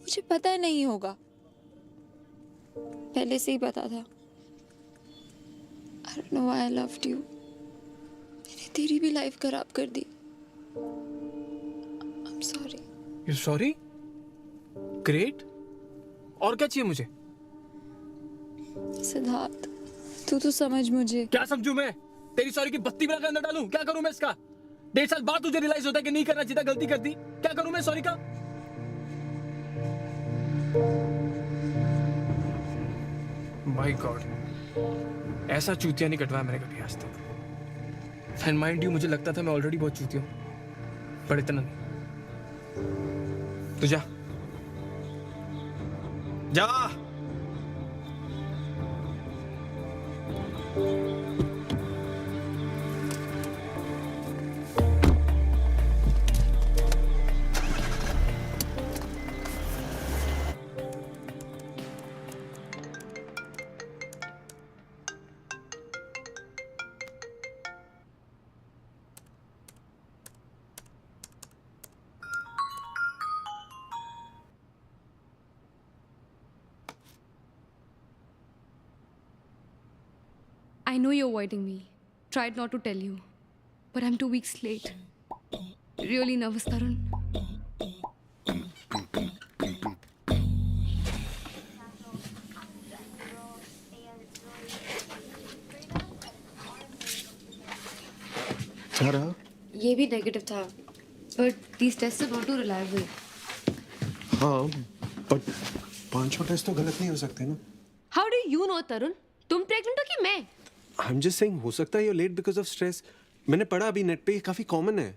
मुझे पता है नहीं होगा, पहले से ही पता था। I don't know why I loved you. मैंने तेरी भी लाइफ खराब कर दी। I'm sorry. You're sorry? Great. और क्या चाहिए मुझे? सिद्धार्थ, तू तो समझ मुझे। क्या समझूं मैं? तेरी सॉरी की बत्ती मेरे अंदर डालूं? क्या करूं मैं इसका? 1.5 साल बाद तुझे रियलाइज होता है कि नहीं करना चाहिए था, गलती कर दी। क्या करूं मैं सॉरी का? माय गॉड, ऐसा चूतिया नहीं कटवाया मैंने कभी आज तक। एंड माइंड यू, मुझे लगता था मैं ऑलरेडी बहुत चूतिया हूं, पर इतना नहीं। तो जा जा। I know you're avoiding me. Tried not to tell you. but I'm 2 weeks late. Really nervous, Tarun. क्या रहा? ये भी नेगेटिव था, but these tests are not too reliable. हाँ, but 5 टेस्ट तो गलत नहीं हो सकते ना? How do you know, Tarun? तुम प्रेग्नेंट हो कि मैं? I'm just saying, हो सकता है you're late because of stress. मैंने पढ़ा अभी नेट पे, ये काफी कॉमन है.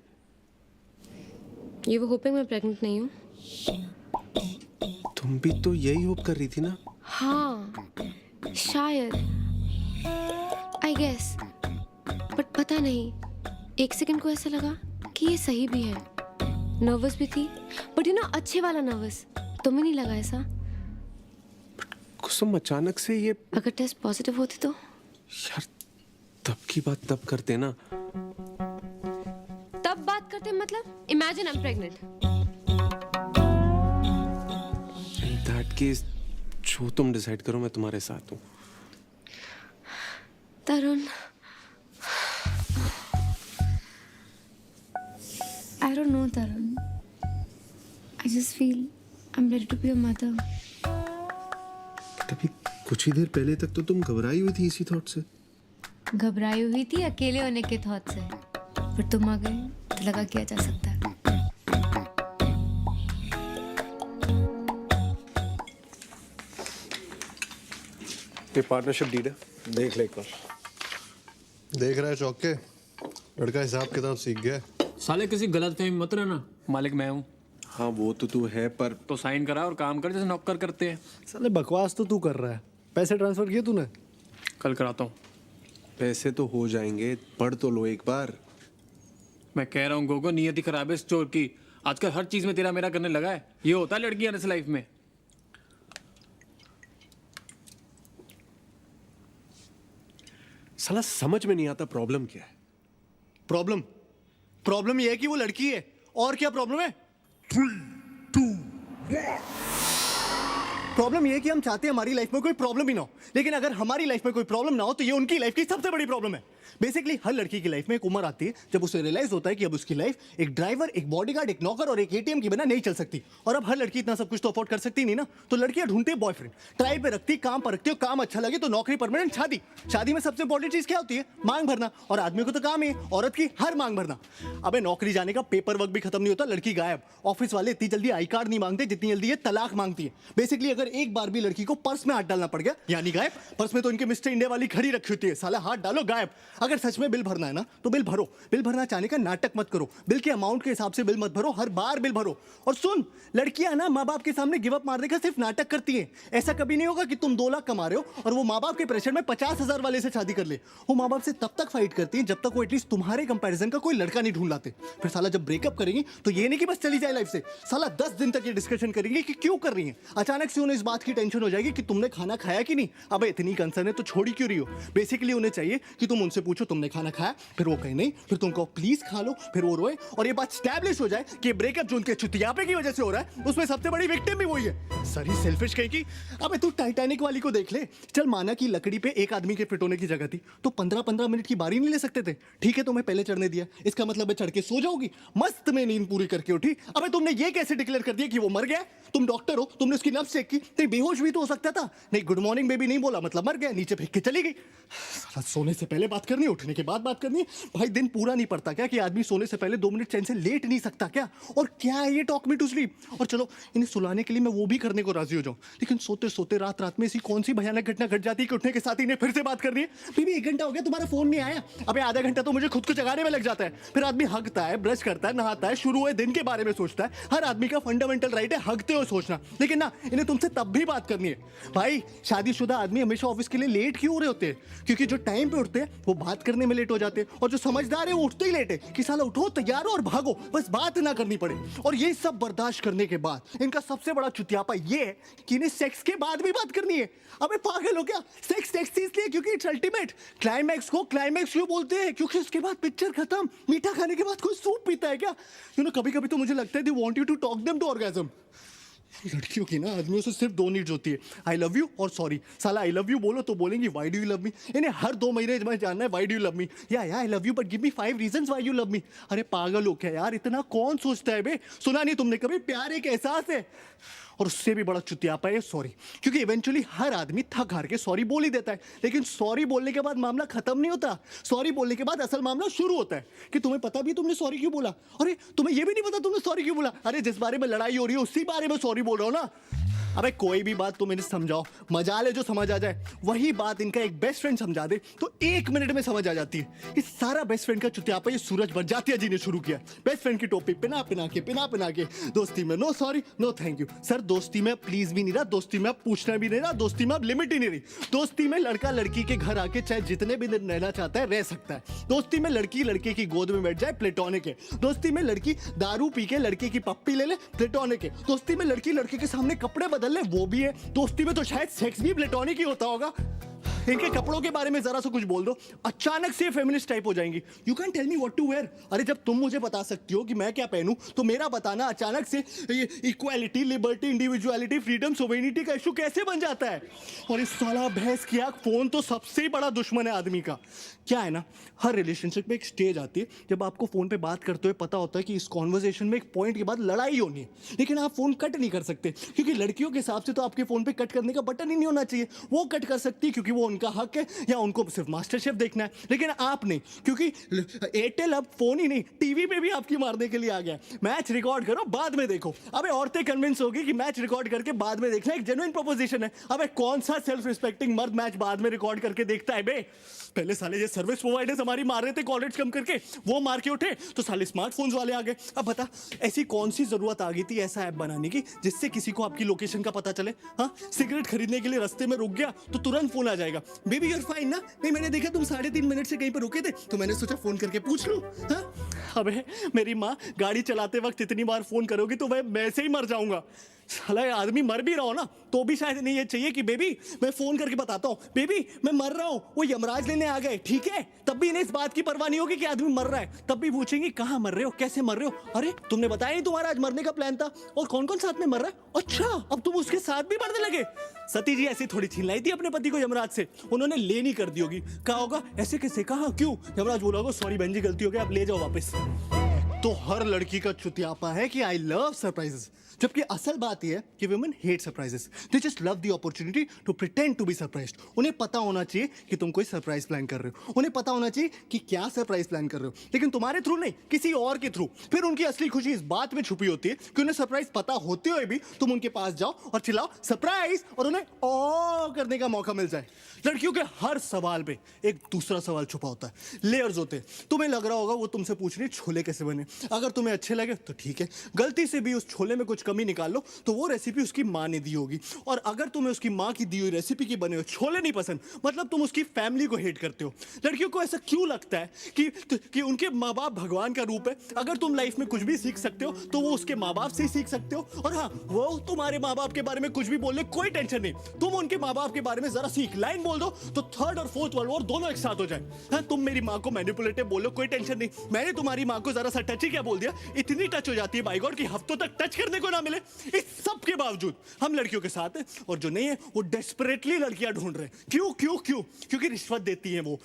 ये वो होपिंग मैं प्रेग्नेंट नहीं हूँ. तुम भी तो यही होप कर रही थी ना? हाँ, शायद. I guess. But पता नहीं. 1 सेकंड को ऐसा लगा कि ये सही भी है. नर्वस भी थी, बट यू नो अच्छे वाला नर्वस. तुम्हें नहीं लगा ऐसा? कुसुम अचानक से ये अगर टेस्ट पॉजिटिव होते तो? यार तब की बात तब करते ना. तब बात करते मतलब? Imagine I am pregnant. In that case, जो तुम डिसाइड करो मैं तुम्हारे साथ हूँ. तरुण, I don't know, Tarun. I just feel I'm ready to be a mother. तभी कुछ ही देर पहले तक तो तुम घबराई हुई थी इसी थॉट से. घबराई हुई थी अकेले होने के थॉट से, पर तुम आ गए तो लगा किया जा सकता है. ये पार्टनरशिप डीड है, देख ले एक बार. देख रहा है चौक के, लड़का हिसाब किताब सीख गया. साले किसी गलत फहमी मत रहना, मालिक मैं हूँ. हाँ वो तो तू है, पर तो साइन करा और काम कर जैसे नौकर करते हैं. साले बकवास तो तू कर रहा है. पैसे ट्रांसफर किए तूने? कल कराता हूँ. पैसे तो हो जाएंगे, पढ़ तो लो एक बार. मैं कह रहा हूँ गोगो, नियति खराब है इस चोर की. आजकल हर चीज में तेरा मेरा करने लगा है. ये होता है लड़की आने से लाइफ में. साला समझ में नहीं आता प्रॉब्लम क्या है. प्रॉब्लम ये है कि वो लड़की है. और क्या प्रॉब्लम है? 3, 2, 1. प्रॉब्लम ये है कि हम चाहते हैं हमारी लाइफ में कोई प्रॉब्लम ही ना हो, लेकिन अगर हमारी लाइफ में कोई प्रॉब्लम ना हो तो ये उनकी लाइफ की सबसे बड़ी प्रॉब्लम है. बेसिकली हर लड़की की लाइफ में एक उम्र आती है जब उसे रियलाइज होता है कि अब उसकी लाइफ एक ड्राइवर, एक बॉडीगार्ड, एक नौकर और एक एटीएम के बिना नहीं चल सकती. और अब हर लड़की इतना सब कुछ तो अफोर्ड कर सकती नहीं ना, तो लड़कियां ढूंढती है बॉयफ्रेंड. ट्राई पे रखती, काम पर रखती हो, काम अच्छा लगे तो नौकरी, परमानेंट, शादी. शादी में सबसे इंपॉर्टेंट चीज क्या होती है? मांग भरना. और आदमी को तो काम है औरत की हर मांग भरना. अबे नौकरी जाने का पेपर वर्क भी खत्म नहीं होता, लड़की गायब. ऑफिस वाले इतनी जल्दी आई कार्ड नहीं मांगते जितनी जल्दी ये तलाक मांगती है. बेसिकली अगर एक बार भी लड़की को पर्स में हाथ डालना पड़ गया यानी गायब. पर्स में तो इनके मिस्टर इंडिया वाली घड़ी रखी होती है. साला हाथ डालो गायब. अगर सच में बिल भरना है ना तो बिल भरो. बिल भरना चाहने का नाटक मत करो. बिल के अमाउंट के हिसाब से बिल मत भरो, हर बार बिल भरो. और सुन, लड़कियां ना माँ बाप के सामने गिव अप मारने का सिर्फ नाटक करती हैं. ऐसा कभी नहीं होगा कि तुम 2 लाख कमा रहे हो और वो माँ बाप के प्रेशर में 50,000 वाले से शादी कर ले. वो माँ बाप से तब तक फाइट करती हैं जब तक वो एटलीस्ट तुम्हारे कंपैरिजन का कोई लड़का नहीं ढूंढ लाते. फिर साला जब ब्रेकअप करेंगी तो ये नहीं कि बस चली जाए लाइफ से. साला 10 दिन तक ये डिस्कशन करेंगे कि क्यों कर रही है. अचानक से उन्हें इस बात की टेंशन हो जाएगी कि तुमने खाना खाया कि नहीं. अबे इतनी कंसर्न है तो छोड़ी क्यों रही हो? बेसिकली उन्हें चाहिए कि तुम उनसे पूछो तुमने खाना खाया, फिर वो कहे नहीं, फिर तुम कहो प्लीज खा लो, फिर वो रोए और ये बात स्टैब्लिश हो जाए कि ब्रेकअप जो उनके चुतियापे की वजह से हो रहा है उसमें सबसे बड़ी विक्टिम भी वही है. सरी सेल्फिश कहेगी. अबे तू टाइटैनिक वाली को देख ले. चल माना कि लकड़ी पे एक आदमी के फिट होने की जगह थी तो 15-15 मिनट की बारी नहीं ले सकते थे. ठीक है तुम्हें पहले चढ़ने दिया, इसका मतलब है चढ़ के सो जाओगी. मस्त में नींद पूरी करके उठी. अबे तुमने ये कैसे डिक्लेयर कर दिया कि वो मर गया? तुम डॉक्टर हो, तुमने उसकी नब्ज चेक की, तो बेहोश भी तो हो सकता था. नहीं गुड मॉर्निंग बेबी नहीं बोला मतलब मर गया, नीचे फेंक के चली गई. साला सोने से पहले बात करनी है, उठने के बाद बात करनी है. भाई दिन पूरा नहीं पड़ता क्या कि आदमी सोने से पहले 2 मिनट चैन से लेट नहीं सकता क्या? और क्या है ये टॉक मी टू स्लीप? और चलो इन्हें सुलाने के लिए मैं वो भी करने को राजी हो जाऊं, लेकिन सोते सोते रात रात में ऐसी कौन सी भयानक घटना घट जाती है कि उठने के साथ ही इन्हें फिर से बात करनी है. बीबी 1 घंटा हो गया तुम्हारा फोन नहीं आया. अबे आधा घंटा तो मुझे खुद को जगाने में लग जाता है. फिर आदमी हगता है, ब्रश करता है, नहाता है, शुरू हुए दिन के बारे में सोचता है. हर आदमी का फंडामेंटल राइट है हगते हुए सोचना, लेकिन ना इन्हें तुमसे तब भी बात करनी है. भाई शादीशुदा आदमी हमेशा ऑफिस के लिए लेट क्यों हो रहे होते हैं? क्योंकि जो टाइम पे उठते हैं वो बात करने में लेट हो जाते हैं, और जो समझदार है वो उठते ही लेट है कि साला उठो, तैयार हो और भागो, बस बात ना करनी पड़े. और ये सब बर्दाश्त करने के बाद इनका सबसे बड़ा चुतियापा ये है कि इन्हें सेक्स के बाद भी बात करनी है. अबे पागल हो क्या? सेक्स इसलिए क्योंकि इट्स अल्टीमेट. क्लाइमैक्स को क्लाइमैक्स क्यों बोलते हैं? क्योंकि उसके बाद पिक्चर खत्म. मीठा खाने के बाद कोई सूप पीता है क्या? कभी कभी तो मुझे लगता है they want you to talk them to orgasm. लड़कियों की ना आदमियों से सिर्फ 2 नीड्स होती है, आई लव यू और सॉरी। साला आई लव यू बोलो तो बोलेंगी why do you love me. इन्हें हर 2 महीने में जानना है why do you love me, या I love you but give me 5 reasons why you love me. अरे पागल हो क्या यार, इतना कौन सोचता है बे। सुना नहीं तुमने कभी, प्यार एक एहसास है, और उससे भी बड़ा चुतियापा है सॉरी। क्योंकि इवेंचुअली हर आदमी थक हार के सॉरी बोल ही देता है, लेकिन सॉरी बोलने के बाद मामला खत्म नहीं होता। सॉरी बोलने के बाद असल मामला शुरू होता है कि तुम्हें पता भी तुमने सॉरी क्यों बोला। अरे तुम्हें यह भी नहीं पता तुमने सॉरी क्यों बोला। अरे जिस बारे में लड़ाई हो रही है उसी बारे में सॉरी बोल रहा हो ना। अबे कोई भी बात तुम इन्हें समझाओ, मजाल है जो समझ आ जाए। वही बात इनका एक बेस्ट फ्रेंड समझा दे तो 1 मिनट में समझ आ जाती है। इस सारा बेस्ट फ्रेंड का चुतियापा ये सूरज बरजातिया जी ने शुरू किया। बेस्ट फ्रेंड की टोपी पिना पिना के दोस्ती में no sorry no thank you. Sir दोस्ती में प्लीज भी नहीं रहा, दोस्ती में अब पूछना भी नहीं रहा, दोस्ती में अब लिमिट ही नहीं रही। दोस्ती में लड़का लड़की के घर आके चाहे जितने भी दिन रहना चाहता है रह सकता है। दोस्ती में लड़की लड़के की गोद में बैठ जाए प्लेटोनिक है। दोस्ती में लड़की दारू पी के लड़के की पप्पी ले ले प्लेटोनिक है। दोस्ती में लड़की लड़के के सामने कपड़े बदल ले वो भी है। दोस्ती में तो शायद सेक्स भी प्लेटोनिक ही होता होगा। इनके कपड़ों के बारे में जरा सा कुछ बोल दो, अचानक से फेमिनिस्ट टाइप हो जाएंगी। You can tell me what to wear. अरे जब तुम मुझे बता सकती हो कि मैं क्या पहनूं तो मेरा बताना अचानक से ये equality, liberty, individuality, freedom, sovereignty का इशू कैसे बन जाता है। और इस साला भैंस की आंख फोन तो सबसे बड़ा दुश्मन है आदमी का। क्या है ना, हर रिलेशनशिप में एक स्टेज आती है जब आपको फोन पे बात करते हुए पता होता है कि इस कॉन्वर्सेशन में एक पॉइंट के बाद लड़ाई होनी है, लेकिन आप फोन कट नहीं कर सकते क्योंकि लड़कियों के हिसाब से तो आपके फोन पे कट करने का बटन ही नहीं होना चाहिए। वो कट कर सकती है क्योंकि वो उनका हक है या उनको सिर्फ मास्टर शेफ देखना है, लेकिन आप नहीं, क्योंकि एयरटेल अब फोन ही नहीं टीवी पे भी आपकी मारने के लिए आ गया। मैच रिकॉर्ड करो बाद में देखो। अबे औरतें कन्विंस होगी कि मैच रिकॉर्ड करके बाद में देखना एक जेन्युइन प्रोपोजिशन है। अबे कौन सा सेल्फ रिस्पेक्टिंग मर्द मैच बाद में रिकॉर्ड करके देखता है बे। पहले साले ये सर्विस प्रोवाइडर्स हमारी मार रहे थे कॉलेज कम करके, वो मार के उठे तो साले स्मार्टफोन्स वाले आ गए। अब बता ऐसी कौन सी जरूरत आ गई थी ऐसा ऐप बनाने की जिससे किसी को आपकी लोकेशन का पता चले। हाँ, सिगरेट खरीदने के लिए रास्ते में रुक गया तो तुरंत फोन आ जाएगा, बेबी यूर फाइन ना। नहीं मैंने देखा तुम 3.5 मिनट से कहीं पर रुके थे तो मैंने सोचा फोन करके पूछ लूं। हाँ? अबे मेरी माँ गाड़ी चलाते वक्त इतनी बार फोन करोगी तो मैं से ही मर जाऊंगा। साला आदमी मर भी रहा हो ना तो भी शायद नहीं ये चाहिए कि बेबी मैं फोन करके बताता हूँ, बेबी मैं मर रहा हूँ, वो यमराज लेने आ गए, ठीक है। तब भी इन्हें इस बात की परवाह नहीं होगी कि आदमी मर रहा है। तब भी पूछेंगे कहाँ मर रहे हो, कैसे मर रहे हो। अरे तुमने बताया नहीं तुम्हारा आज मरने का प्लान था, और कौन कौन साथ में मर रहा है। अच्छा अब तुम उसके साथ भी मरने लगे। सती जी ऐसी थोड़ी छीन लाई थी अपने पति को यमराज से, उन्होंने ले नहीं कर दी होगी। कहा होगा ऐसे कैसे, कहा क्यों। यमराज बोला होगा सॉरी बहन जी गलती हो गई आप ले जाओ वापस। तो हर लड़की का चुतियापा है कि आई लव सरप्राइजेस, जबकि असल बात यह है कि women hate surprises. They just love the opportunity to pretend to be surprised. उन्हें पता होना चाहिए कि तुम कोई सरप्राइज प्लान कर रहे हो, उन्हें पता होना चाहिए कि क्या सरप्राइज प्लान कर रहे हो, लेकिन तुम्हारे थ्रू नहीं किसी और के थ्रू। फिर उनकी असली खुशी इस बात में छुपी होती है कि उन्हें सरप्राइज पता होते हुए भी तुम उनके पास जाओ और चिल्लाओ सरप्राइज और उन्हें ओ करने का मौका मिल जाए। लड़कियों के हर सवाल पे एक दूसरा सवाल छुपा होता है, लेयर्स होते हैं। तुम्हें लग रहा होगा वो तुमसे पूछ रही छोले कैसे बने, अगर तुम्हें अच्छे लगे तो ठीक है, गलती से भी उस छोले में कुछ कमी निकाल लो तो वो रेसिपी उसकी माँ ने दी होगी। और अगर तुम्हें उसकी माँ की दी हुई रेसिपी की बने हुए छोले नहीं पसंद मतलब तुम उसकी फैमिली को हेट करते हो। लड़कियों को ऐसा क्यों लगता है कि उनके माँ बाप भगवान का रूप है। अगर तुम लाइफ में कुछ भी सीख सकते हो तो वो उसके माँ बाप से ही सीख सकते हो। और हाँ, वो तुम्हारे माँ बाप के बारे में कुछ भी बोले कोई टेंशन नहीं, तुम उनके माँ बाप के बारे में जरा सी एक लाइन बोल दो तो 3rd और 4th वर्ल्ड वॉर दोनों एक साथ हो जाए। हाँ, तुम मेरी माँ को मैनिपुलेटिव बोलो कोई टेंशन नहीं, मैंने तुम्हारी माँ को जरा सा टच ही क्या बोल दिया, इतनी टच हो जाती है बाय गॉड कि हफ्तों तक टच करने को ना मिले। इस सब के बावजूद हम लड़कियों के साथ हैं, और जो नहीं है वो डेस्परेटली लड़कियां ढूंढ रहे हैं। क्यों क्यों क्यों? क्योंकि रिश्वत देती है वो।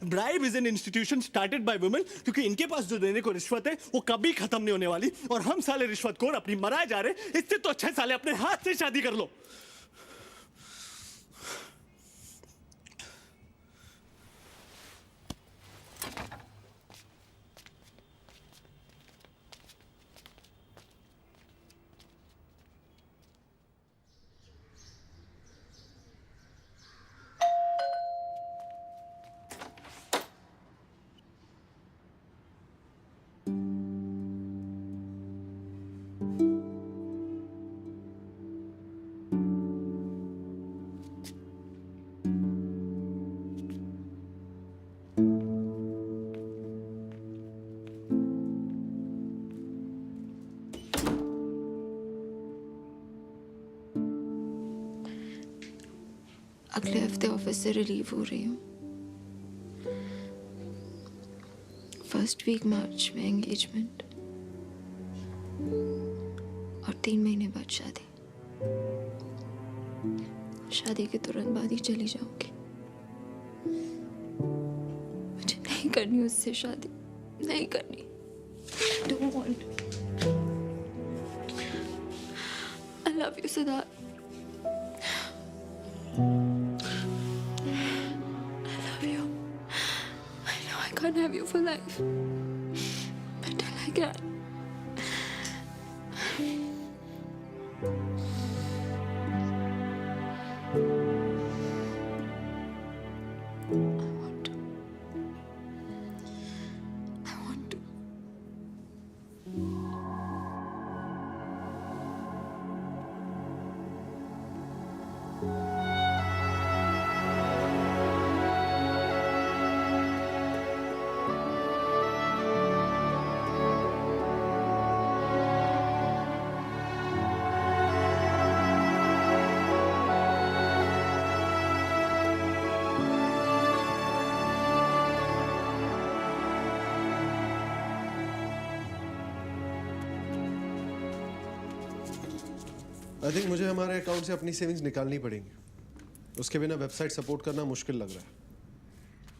Bribe is an institution started by women, क्योंकि इनके पास जो देने को रिश्वत है वो कभी खत्म नहीं होने वाली, और हम साले रिश्वतखोर अपनी मराए जा रहे हैं। इससे तो अच्छा साले अपने हाथ से शादी कर लो। अगले हफ्ते ऑफिस से रिलीव हो रही हूँ। 1st वीक मार्च में एंगेजमेंट और 3 महीने बाद शादी। शादी के तुरंत बाद ही चली जाऊंगी। मुझे नहीं करनी उससे शादी, नहीं करनी। I don't want. I love you, Siddharth. I love you. I know I can't have you for life, but till I can. I think मुझे हमारे अकाउंट से अपनी सेविंग्स निकालनी पड़ेंगी। उसके बिना वेबसाइट सपोर्ट करना मुश्किल लग रहा है।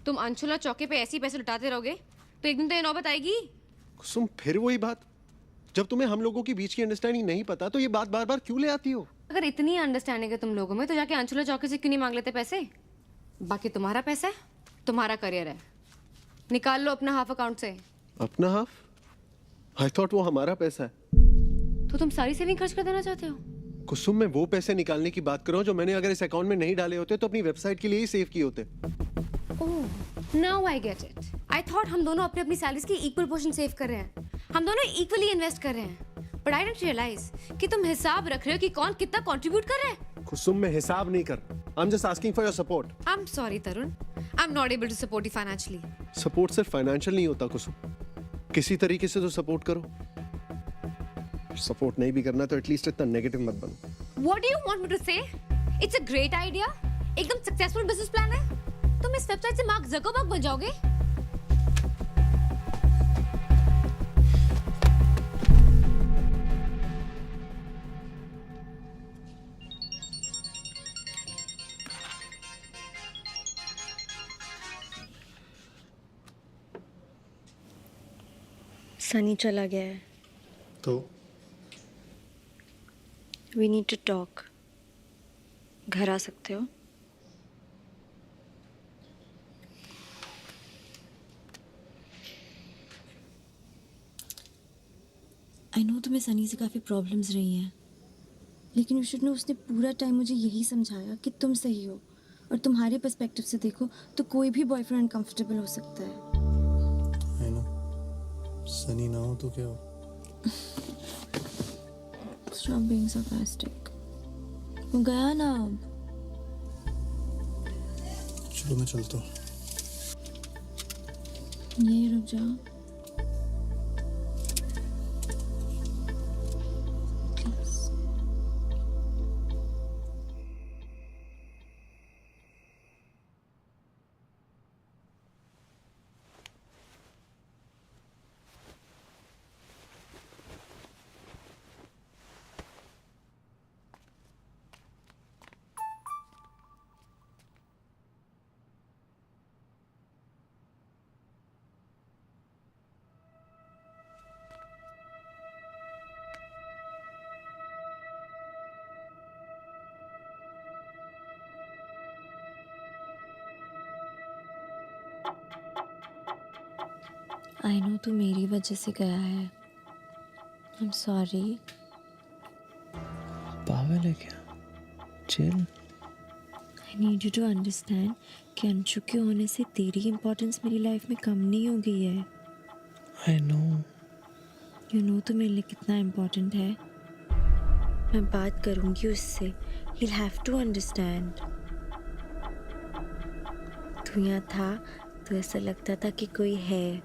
तुम अंशुला चौके पे ऐसे ही पैसे लुटाते रहोगे तो एक दिन तो ये नौबत आएगी। कुसुम, फिर वही बात। जब तुम्हें हम लोगों के बीच की अंडरस्टैंडिंग नहीं पता तो ये बात बार बार क्यों ले आती हो? अगर इतनी अंडरस्टैंडिंग है तुम लोगों में तो जाके अंशुला चौके से क्यों नहीं मांग लेते पैसे? बाकी तुम्हारा पैसा है, तुम्हारा करियर है, निकाल लो अपना हाफ अकाउंट से। अपना हाफ? आई थॉट वो हमारा पैसा है। तो तुम सारी सेविंग खर्च कर देना चाहते हो? कुसुम, मैं वो पैसे निकालने की बात कर रहा हूँ जो मैंने अगर इस अकाउंट में नहीं डाले होते तो अपनी वेबसाइट के लिए ही सेव किए होते। Oh, now I get it. I thought हम दोनों अपनी अपनी सैलरीज की इक्वल पोर्शन सेव कर रहे हैं, हम दोनों इक्वली इन्वेस्ट कर रहे हैं। बट आई डिडंट रियलाइज कि तुम हिसाब रख रहे हो कि कौन कितना कंट्रीब्यूट कर रहा है। कुसुम, मैं हिसाब नहीं कर, I am just asking for your support. I am sorry Tarun, I am not able to support you financially. Support सिर्फ फाइनेंशियल नहीं होता कुसुम, किसी तरीके से तो सपोर्ट करो। सपोर्ट नहीं भी करना तो एटलीस्ट इतना नेगेटिव मत बनो। What do you want me to say? It's a great idea. एकदम सक्सेसफुल बिजनेस प्लान है। तुम इस वेबसाइट से मार्क जकरबर्ग बन जाओगे। सनी चला गया है। तो We need to talk. घर आ सकते हो? आई नो तुम्हें सनी से काफ़ी प्रॉब्लम्स रही हैं, लेकिन यू शुड नो उसने पूरा टाइम मुझे यही समझाया कि तुम सही हो, और तुम्हारे पर्सपेक्टिव से देखो तो कोई भी बॉयफ्रेंड अनकंफर्टेबल हो सकता है। आई नो, सनी ना हो तो क्या हो? Stop being sarcastic. वो गया ना अब। चलो मैं चलता हूँ। यही रुक जाओ। आई नो तू मेरी वजह से गया है। I am sorry. पागल है क्या? Chill. I need you to understand कि अंशु के होने से तेरी इम्पोर्टेंस मेरी लाइफ में कम नहीं हो गई है। I know. यू नो तो मेरे लिए कितना इम्पोर्टेंट है। मैं बात करूँगी उससे, he will have to understand. तू यहाँ था तो ऐसा लगता था कि कोई है,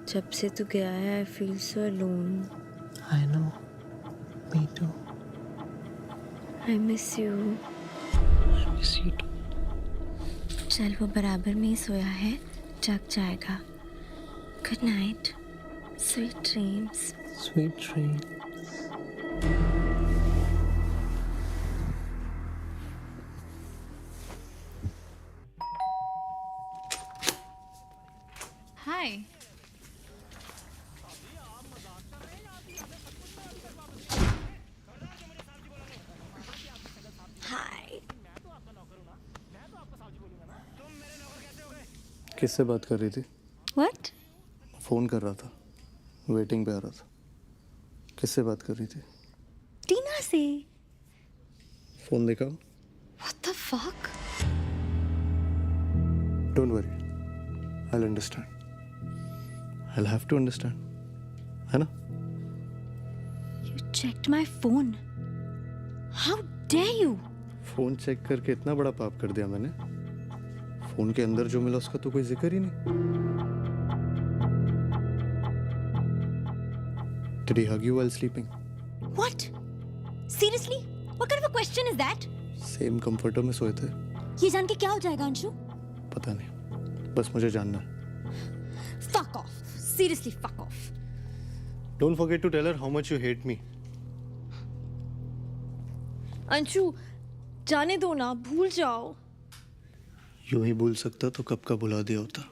जब से तू गया है I feel so alone. I know, me too. I miss you. I miss you too. चल वो बराबर में ही सोया है, जग जाएगा। Good night, sweet dreams. Sweet dreams. Hi. Hi. किससे बात कर रही थी? व्हाट? फोन कर रहा था, वेटिंग पे आ रहा था। किससे बात कर रही थी? टीना से। फोन देखा? What the fuck? Don't worry, I'll understand. I'll have to understand. है ना? You checked my phone. How dare you? Phone check करके इतना बड़ा पाप कर दिया मैंने। फोन के अंदर जो मिला उसका तो कोई जिक्र ही नहीं। Did he hug you while sleeping? What? Seriously? What kind of a question is that? Same comforter में सोए थे। ये जान के क्या हो जाएगा अंशु? पता नहीं, बस मुझे जानना है। Fuck off. Seriously, fuck off. Don't forget to tell her how much you hate me. Anshu, जाने दो ना, भूल जाओ। यूं ही भूल सकता तो कब का भुला दिया होता।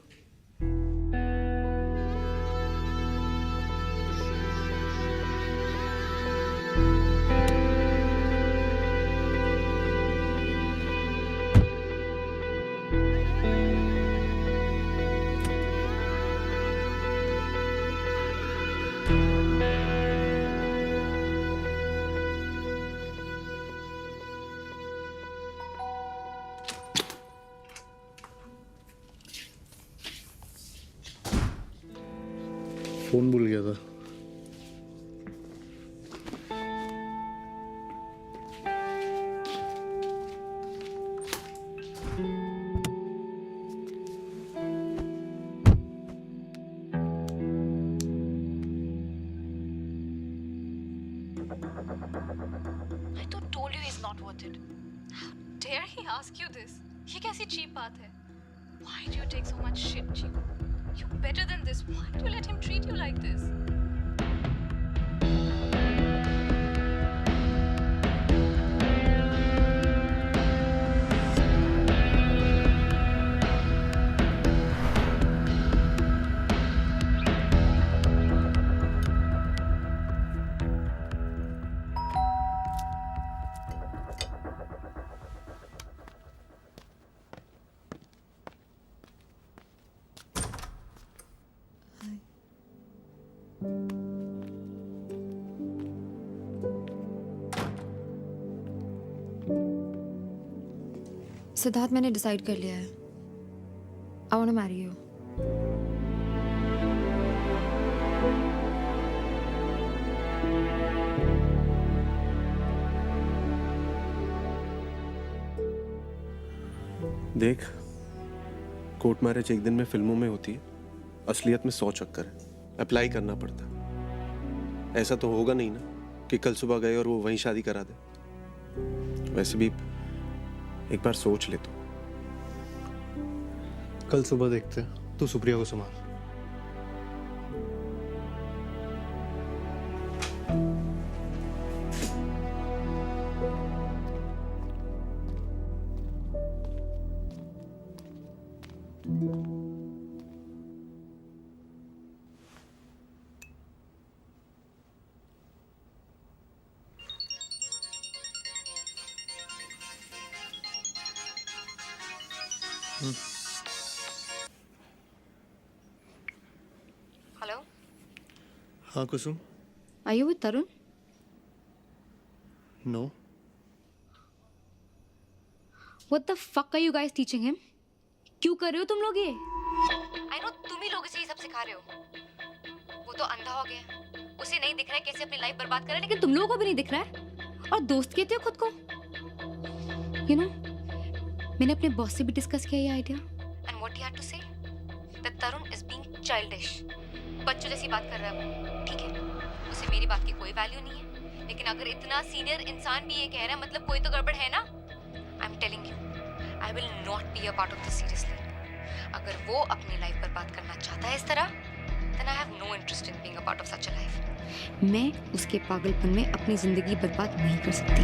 फोन भूल गया था। I told you he's not worth it. How dare he ask you this? ये कैसी cheap बात है? Why do you take so much shit, Chico? You're better than this. Why do you let him treat you like this? Siddharth, मैंने decide कर लिया है। I want to marry you. देख, court marriage एक दिन में फिल्मों में होती है, असलियत में 100 चक्कर है। अप्लाई करना पड़ता है। ऐसा तो होगा नहीं ना कि कल सुबह गए और वो वहीं शादी करा दे। वैसे भी एक बार सोच ले तो। कल सुबह देखते हैं। तू सुप्रिया को संभाल। हेलो, हाँ Kusum. Are you with Tarun? No. What the fuck are you guys teaching him? क्यों कर रहे हो तुम लोग ये? आई नो तुम ही लोग इसे ये सब सिखा रहे हो। वो तो अंधा हो गया, उसे नहीं दिख रहा है कैसे अपनी लाइफ बर्बाद कर रहा है, लेकिन तुम लोगों को भी नहीं दिख रहा है और दोस्त कहते हो खुद को। यू नो, मैंने अपने बॉस से भी डिस्कस किया ये idea and what he had to say that Tarun is being childish. बच्चों जैसी बात कर रहा है वो, ठीक है, उसे मेरी बात की कोई वैल्यू नहीं है, लेकिन अगर इतना सीनियर इंसान भी ये कह रहा है मतलब कोई तो गड़बड़ है ना। I am telling you, I will not be a part of this seriously. अगर वो अपनी लाइफ बर्बाद करना चाहता है इस तरह, then I have no interest in being a part of such a life. मैं उसके पागलपन में अपनी जिंदगी बर्बाद नहीं कर सकती।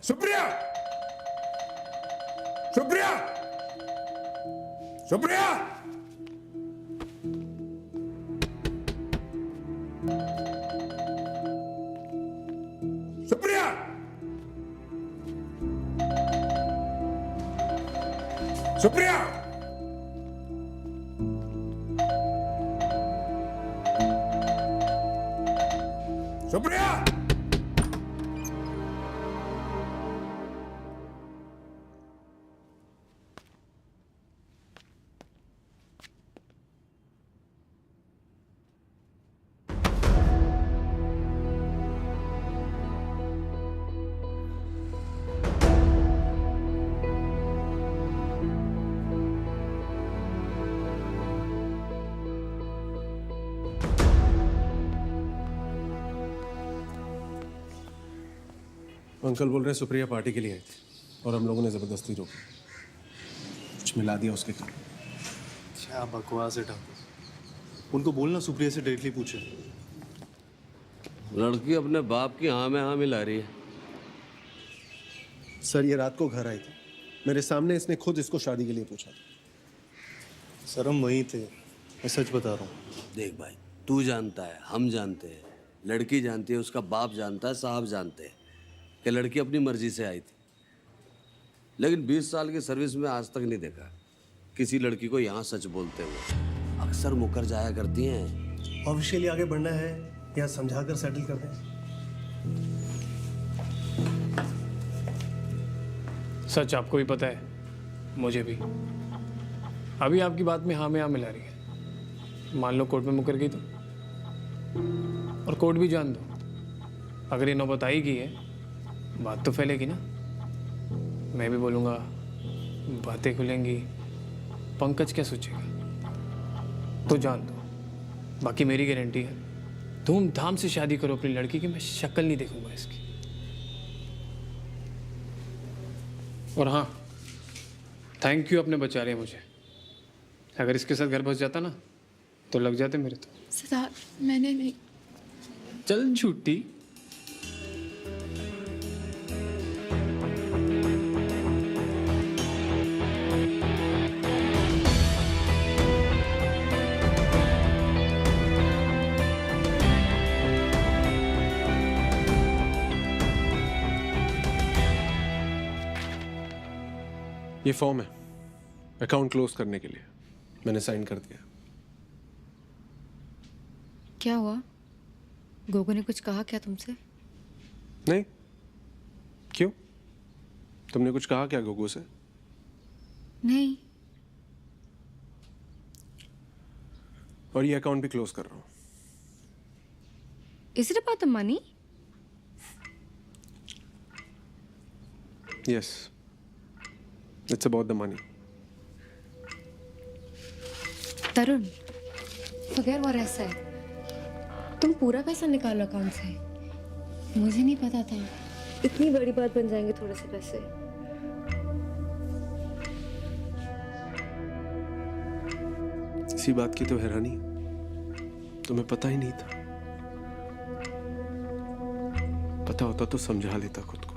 सुप्रिया, सुप्रिया, सुप्रिया, सुप्रिया, सुप्रिया, सुप्रिया। अंकल बोल रहे सुप्रिया पार्टी के लिए आई थी और हम लोगों ने जबरदस्ती रोकी, कुछ मिला दिया उसके कारण। क्या बकवास है ठाकुर, उनको बोलना सुप्रिया से डायरेक्टली पूछे। लड़की अपने बाप की हाँ में हाँ मिला रही है। सर ये रात को घर आई थी, मेरे सामने इसने खुद इसको शादी के लिए पूछा था। सर हम वहीं थे, मैं सच बता रहा हूँ। देख भाई, तू जानता है, हम जानते हैं, लड़की जानती है, उसका बाप जानता है, साहब जानते हैं कि लड़की अपनी मर्जी से आई थी। लेकिन 20 साल की सर्विस में आज तक नहीं देखा किसी लड़की को यहाँ सच बोलते हुए। अक्सर मुकर जाया करती हैं। ऑफिशियली आगे बढ़ना है या समझा कर सेटल कर दें? सच आपको भी पता है, मुझे भी। अभी आपकी बात में हाँ मिला रही है। मान लो कोर्ट में मुकर गई तो, और कोर्ट भी जान दो, अगर ये नौबत आएगी है, बात तो फैलेगी ना। मैं भी बोलूँगा, बातें खुलेंगी, पंकज क्या सोचेगा, तो जान दो। बाकी मेरी गारंटी है, धूमधाम से शादी करो अपनी लड़की की, मैं शक्ल नहीं देखूंगा इसकी। और हाँ, थैंक यू, अपने बचा रहे मुझे। अगर इसके साथ घर बस जाता ना तो लग जाते मेरे तो। सिद्धार्थ, मैंने नहीं। चल झूठी। ये फॉर्म है अकाउंट क्लोज करने के लिए, मैंने साइन कर दिया। क्या हुआ? गोगो ने कुछ कहा क्या तुमसे? नहीं, क्यों? तुमने कुछ कहा क्या गोगो से? नहीं। और ये अकाउंट भी क्लोज कर रहा हूँ। Is it about the money? Yes, it's about the money. Tarun, forget what I said. तुम पूरा पैसा निकालो अकाउंट से। मुझे नहीं पता था इतनी बड़ी बात बन जाएंगे थोड़े से पैसे। इसी बात की तो हैरानी, तुम्हें पता ही नहीं था। पता होता तो समझा लेता खुद को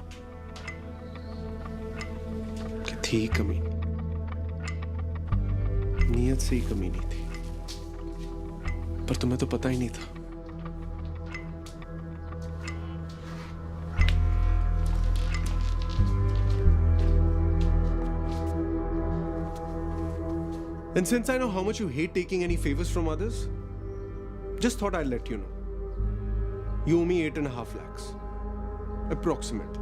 कि थी कमी, नीयत से ही कमी नहीं थी, पर तुम्हें तो पता ही नहीं था। And since I know how much you hate taking any favors from others, just thought I'd let you know. You owe me 8.5 lakhs. Approximate.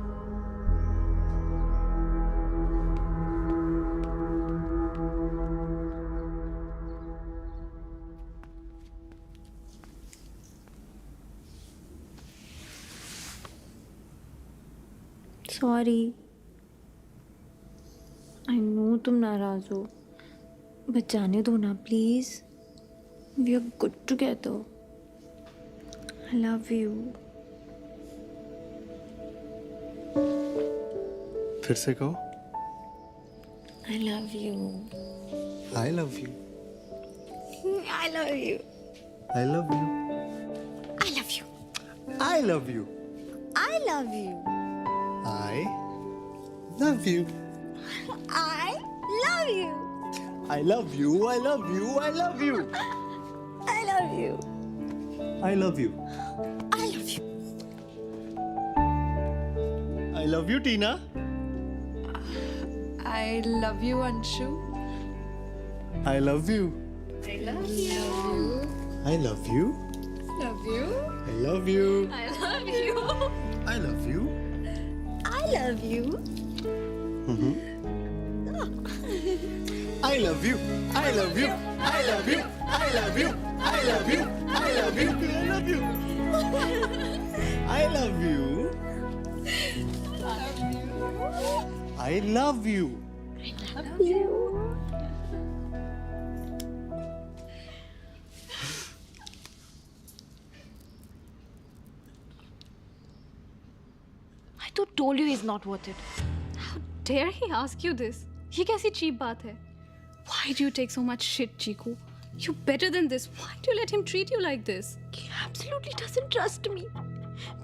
Sorry. I know तुम नाराज हो, बट जाने दो ना please. We are good together. I love you. फिर से कहो। I love you. I love you. I love you. I love you. I love you. I love you. I love you. I Love you. I love you. I love you. I love you. I love you. I love you. I love you. I love you. I love you, Tina. I love you, Anshu. I love you. I love you. I love you. Love you. I love you. I love you. I love you. I love you. I love you. I love you. I love you. I love you. I love you. I love you. I love you. I love you. I love you. Love you. I तो told you he's not worth it. How dare he ask you this? ये कैसी cheap बात है? Why do you take so much shit, Chiku? You're better than this. Why do you let him treat you like this? He absolutely doesn't trust me.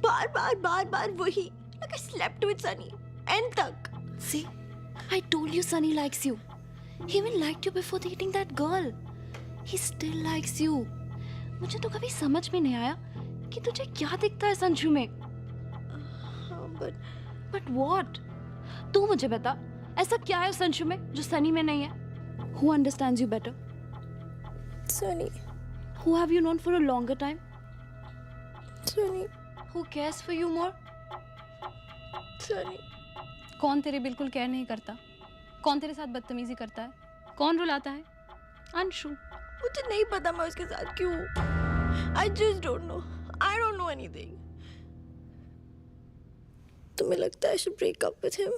बार वही. Like I slept with Sunny. End तक. See, I told you Sunny likes you. He even liked you before dating that girl. He still likes you. मुझे तो कभी समझ में नहीं आया कि तुझे क्या दिखता है संजू में. But what? तू मुझे बता, ऐसा क्या है संजू में जो सनी में नहीं है? Who understands you better? Sunny. Who have you known for a longer time? Sunny. Who cares for you more? Sunny. कौन तेरी बिल्कुल केयर नहीं करता? कौन तेरे साथ बदतमीजी करता है? कौन रुलाता है? अंशु. मुझे नहीं पता मैं उसके साथ क्यों हूँ. I just don't know. I don't know anything. तुम्हें लगता है I should break up with him?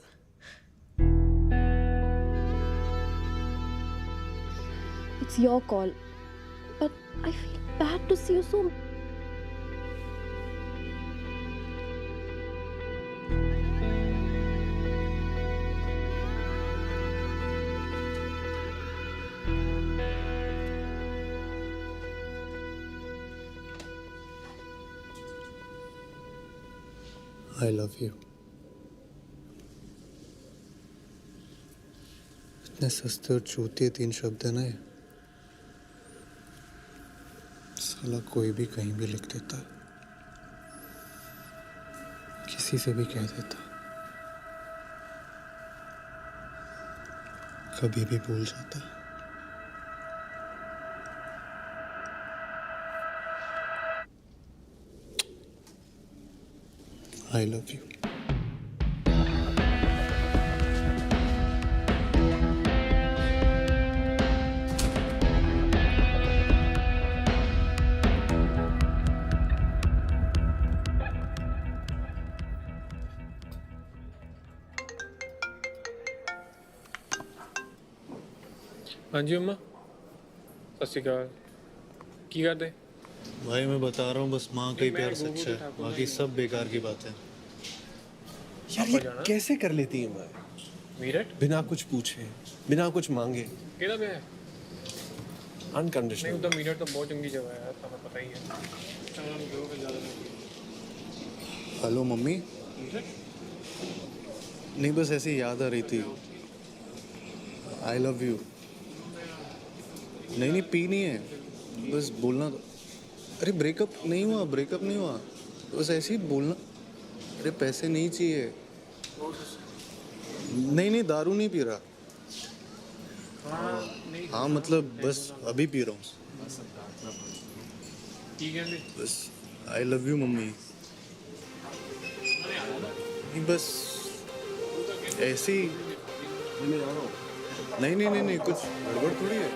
It's your call. But I feel bad to see you so. I love you. इतने सस्ते और चूतिए 3 शब्द है ना ये. साला कोई भी कहीं भी लिख देता है, किसी से भी कह देता, कभी भी भूल जाता. I love you. हाँ जी अम्मा, सत श्री अकाल. की करते? भाई मैं बता रहा हूँ, बस माँ का ही प्यार सच्चा है, बाकी सब बेकार की बात है. यार ये कैसे कर लेती है माँ? मीरठ? बिना कुछ पूछे, बिना कुछ मांगे. केड़ा पे है? अनकंडीशनल. नहीं उधर मीरठ तो बहुत चंगी जगह है, तुम्हें पता ही है. Hello mummy. नहीं बस ऐसी याद आ रही थी. आई लव यू. नहीं पी नहीं है, बस बोलना. अरे ब्रेकअप नहीं हुआ, बस ऐसे ही बोलना. अरे पैसे नहीं चाहिए. नहीं दारू नहीं पी रहा. हाँ मतलब बस अभी पी रहा हूँ. बस आई लव यू मम्मी. नहीं बस ऐसे ही. नहीं कुछ गड़बड़ थोड़ी है.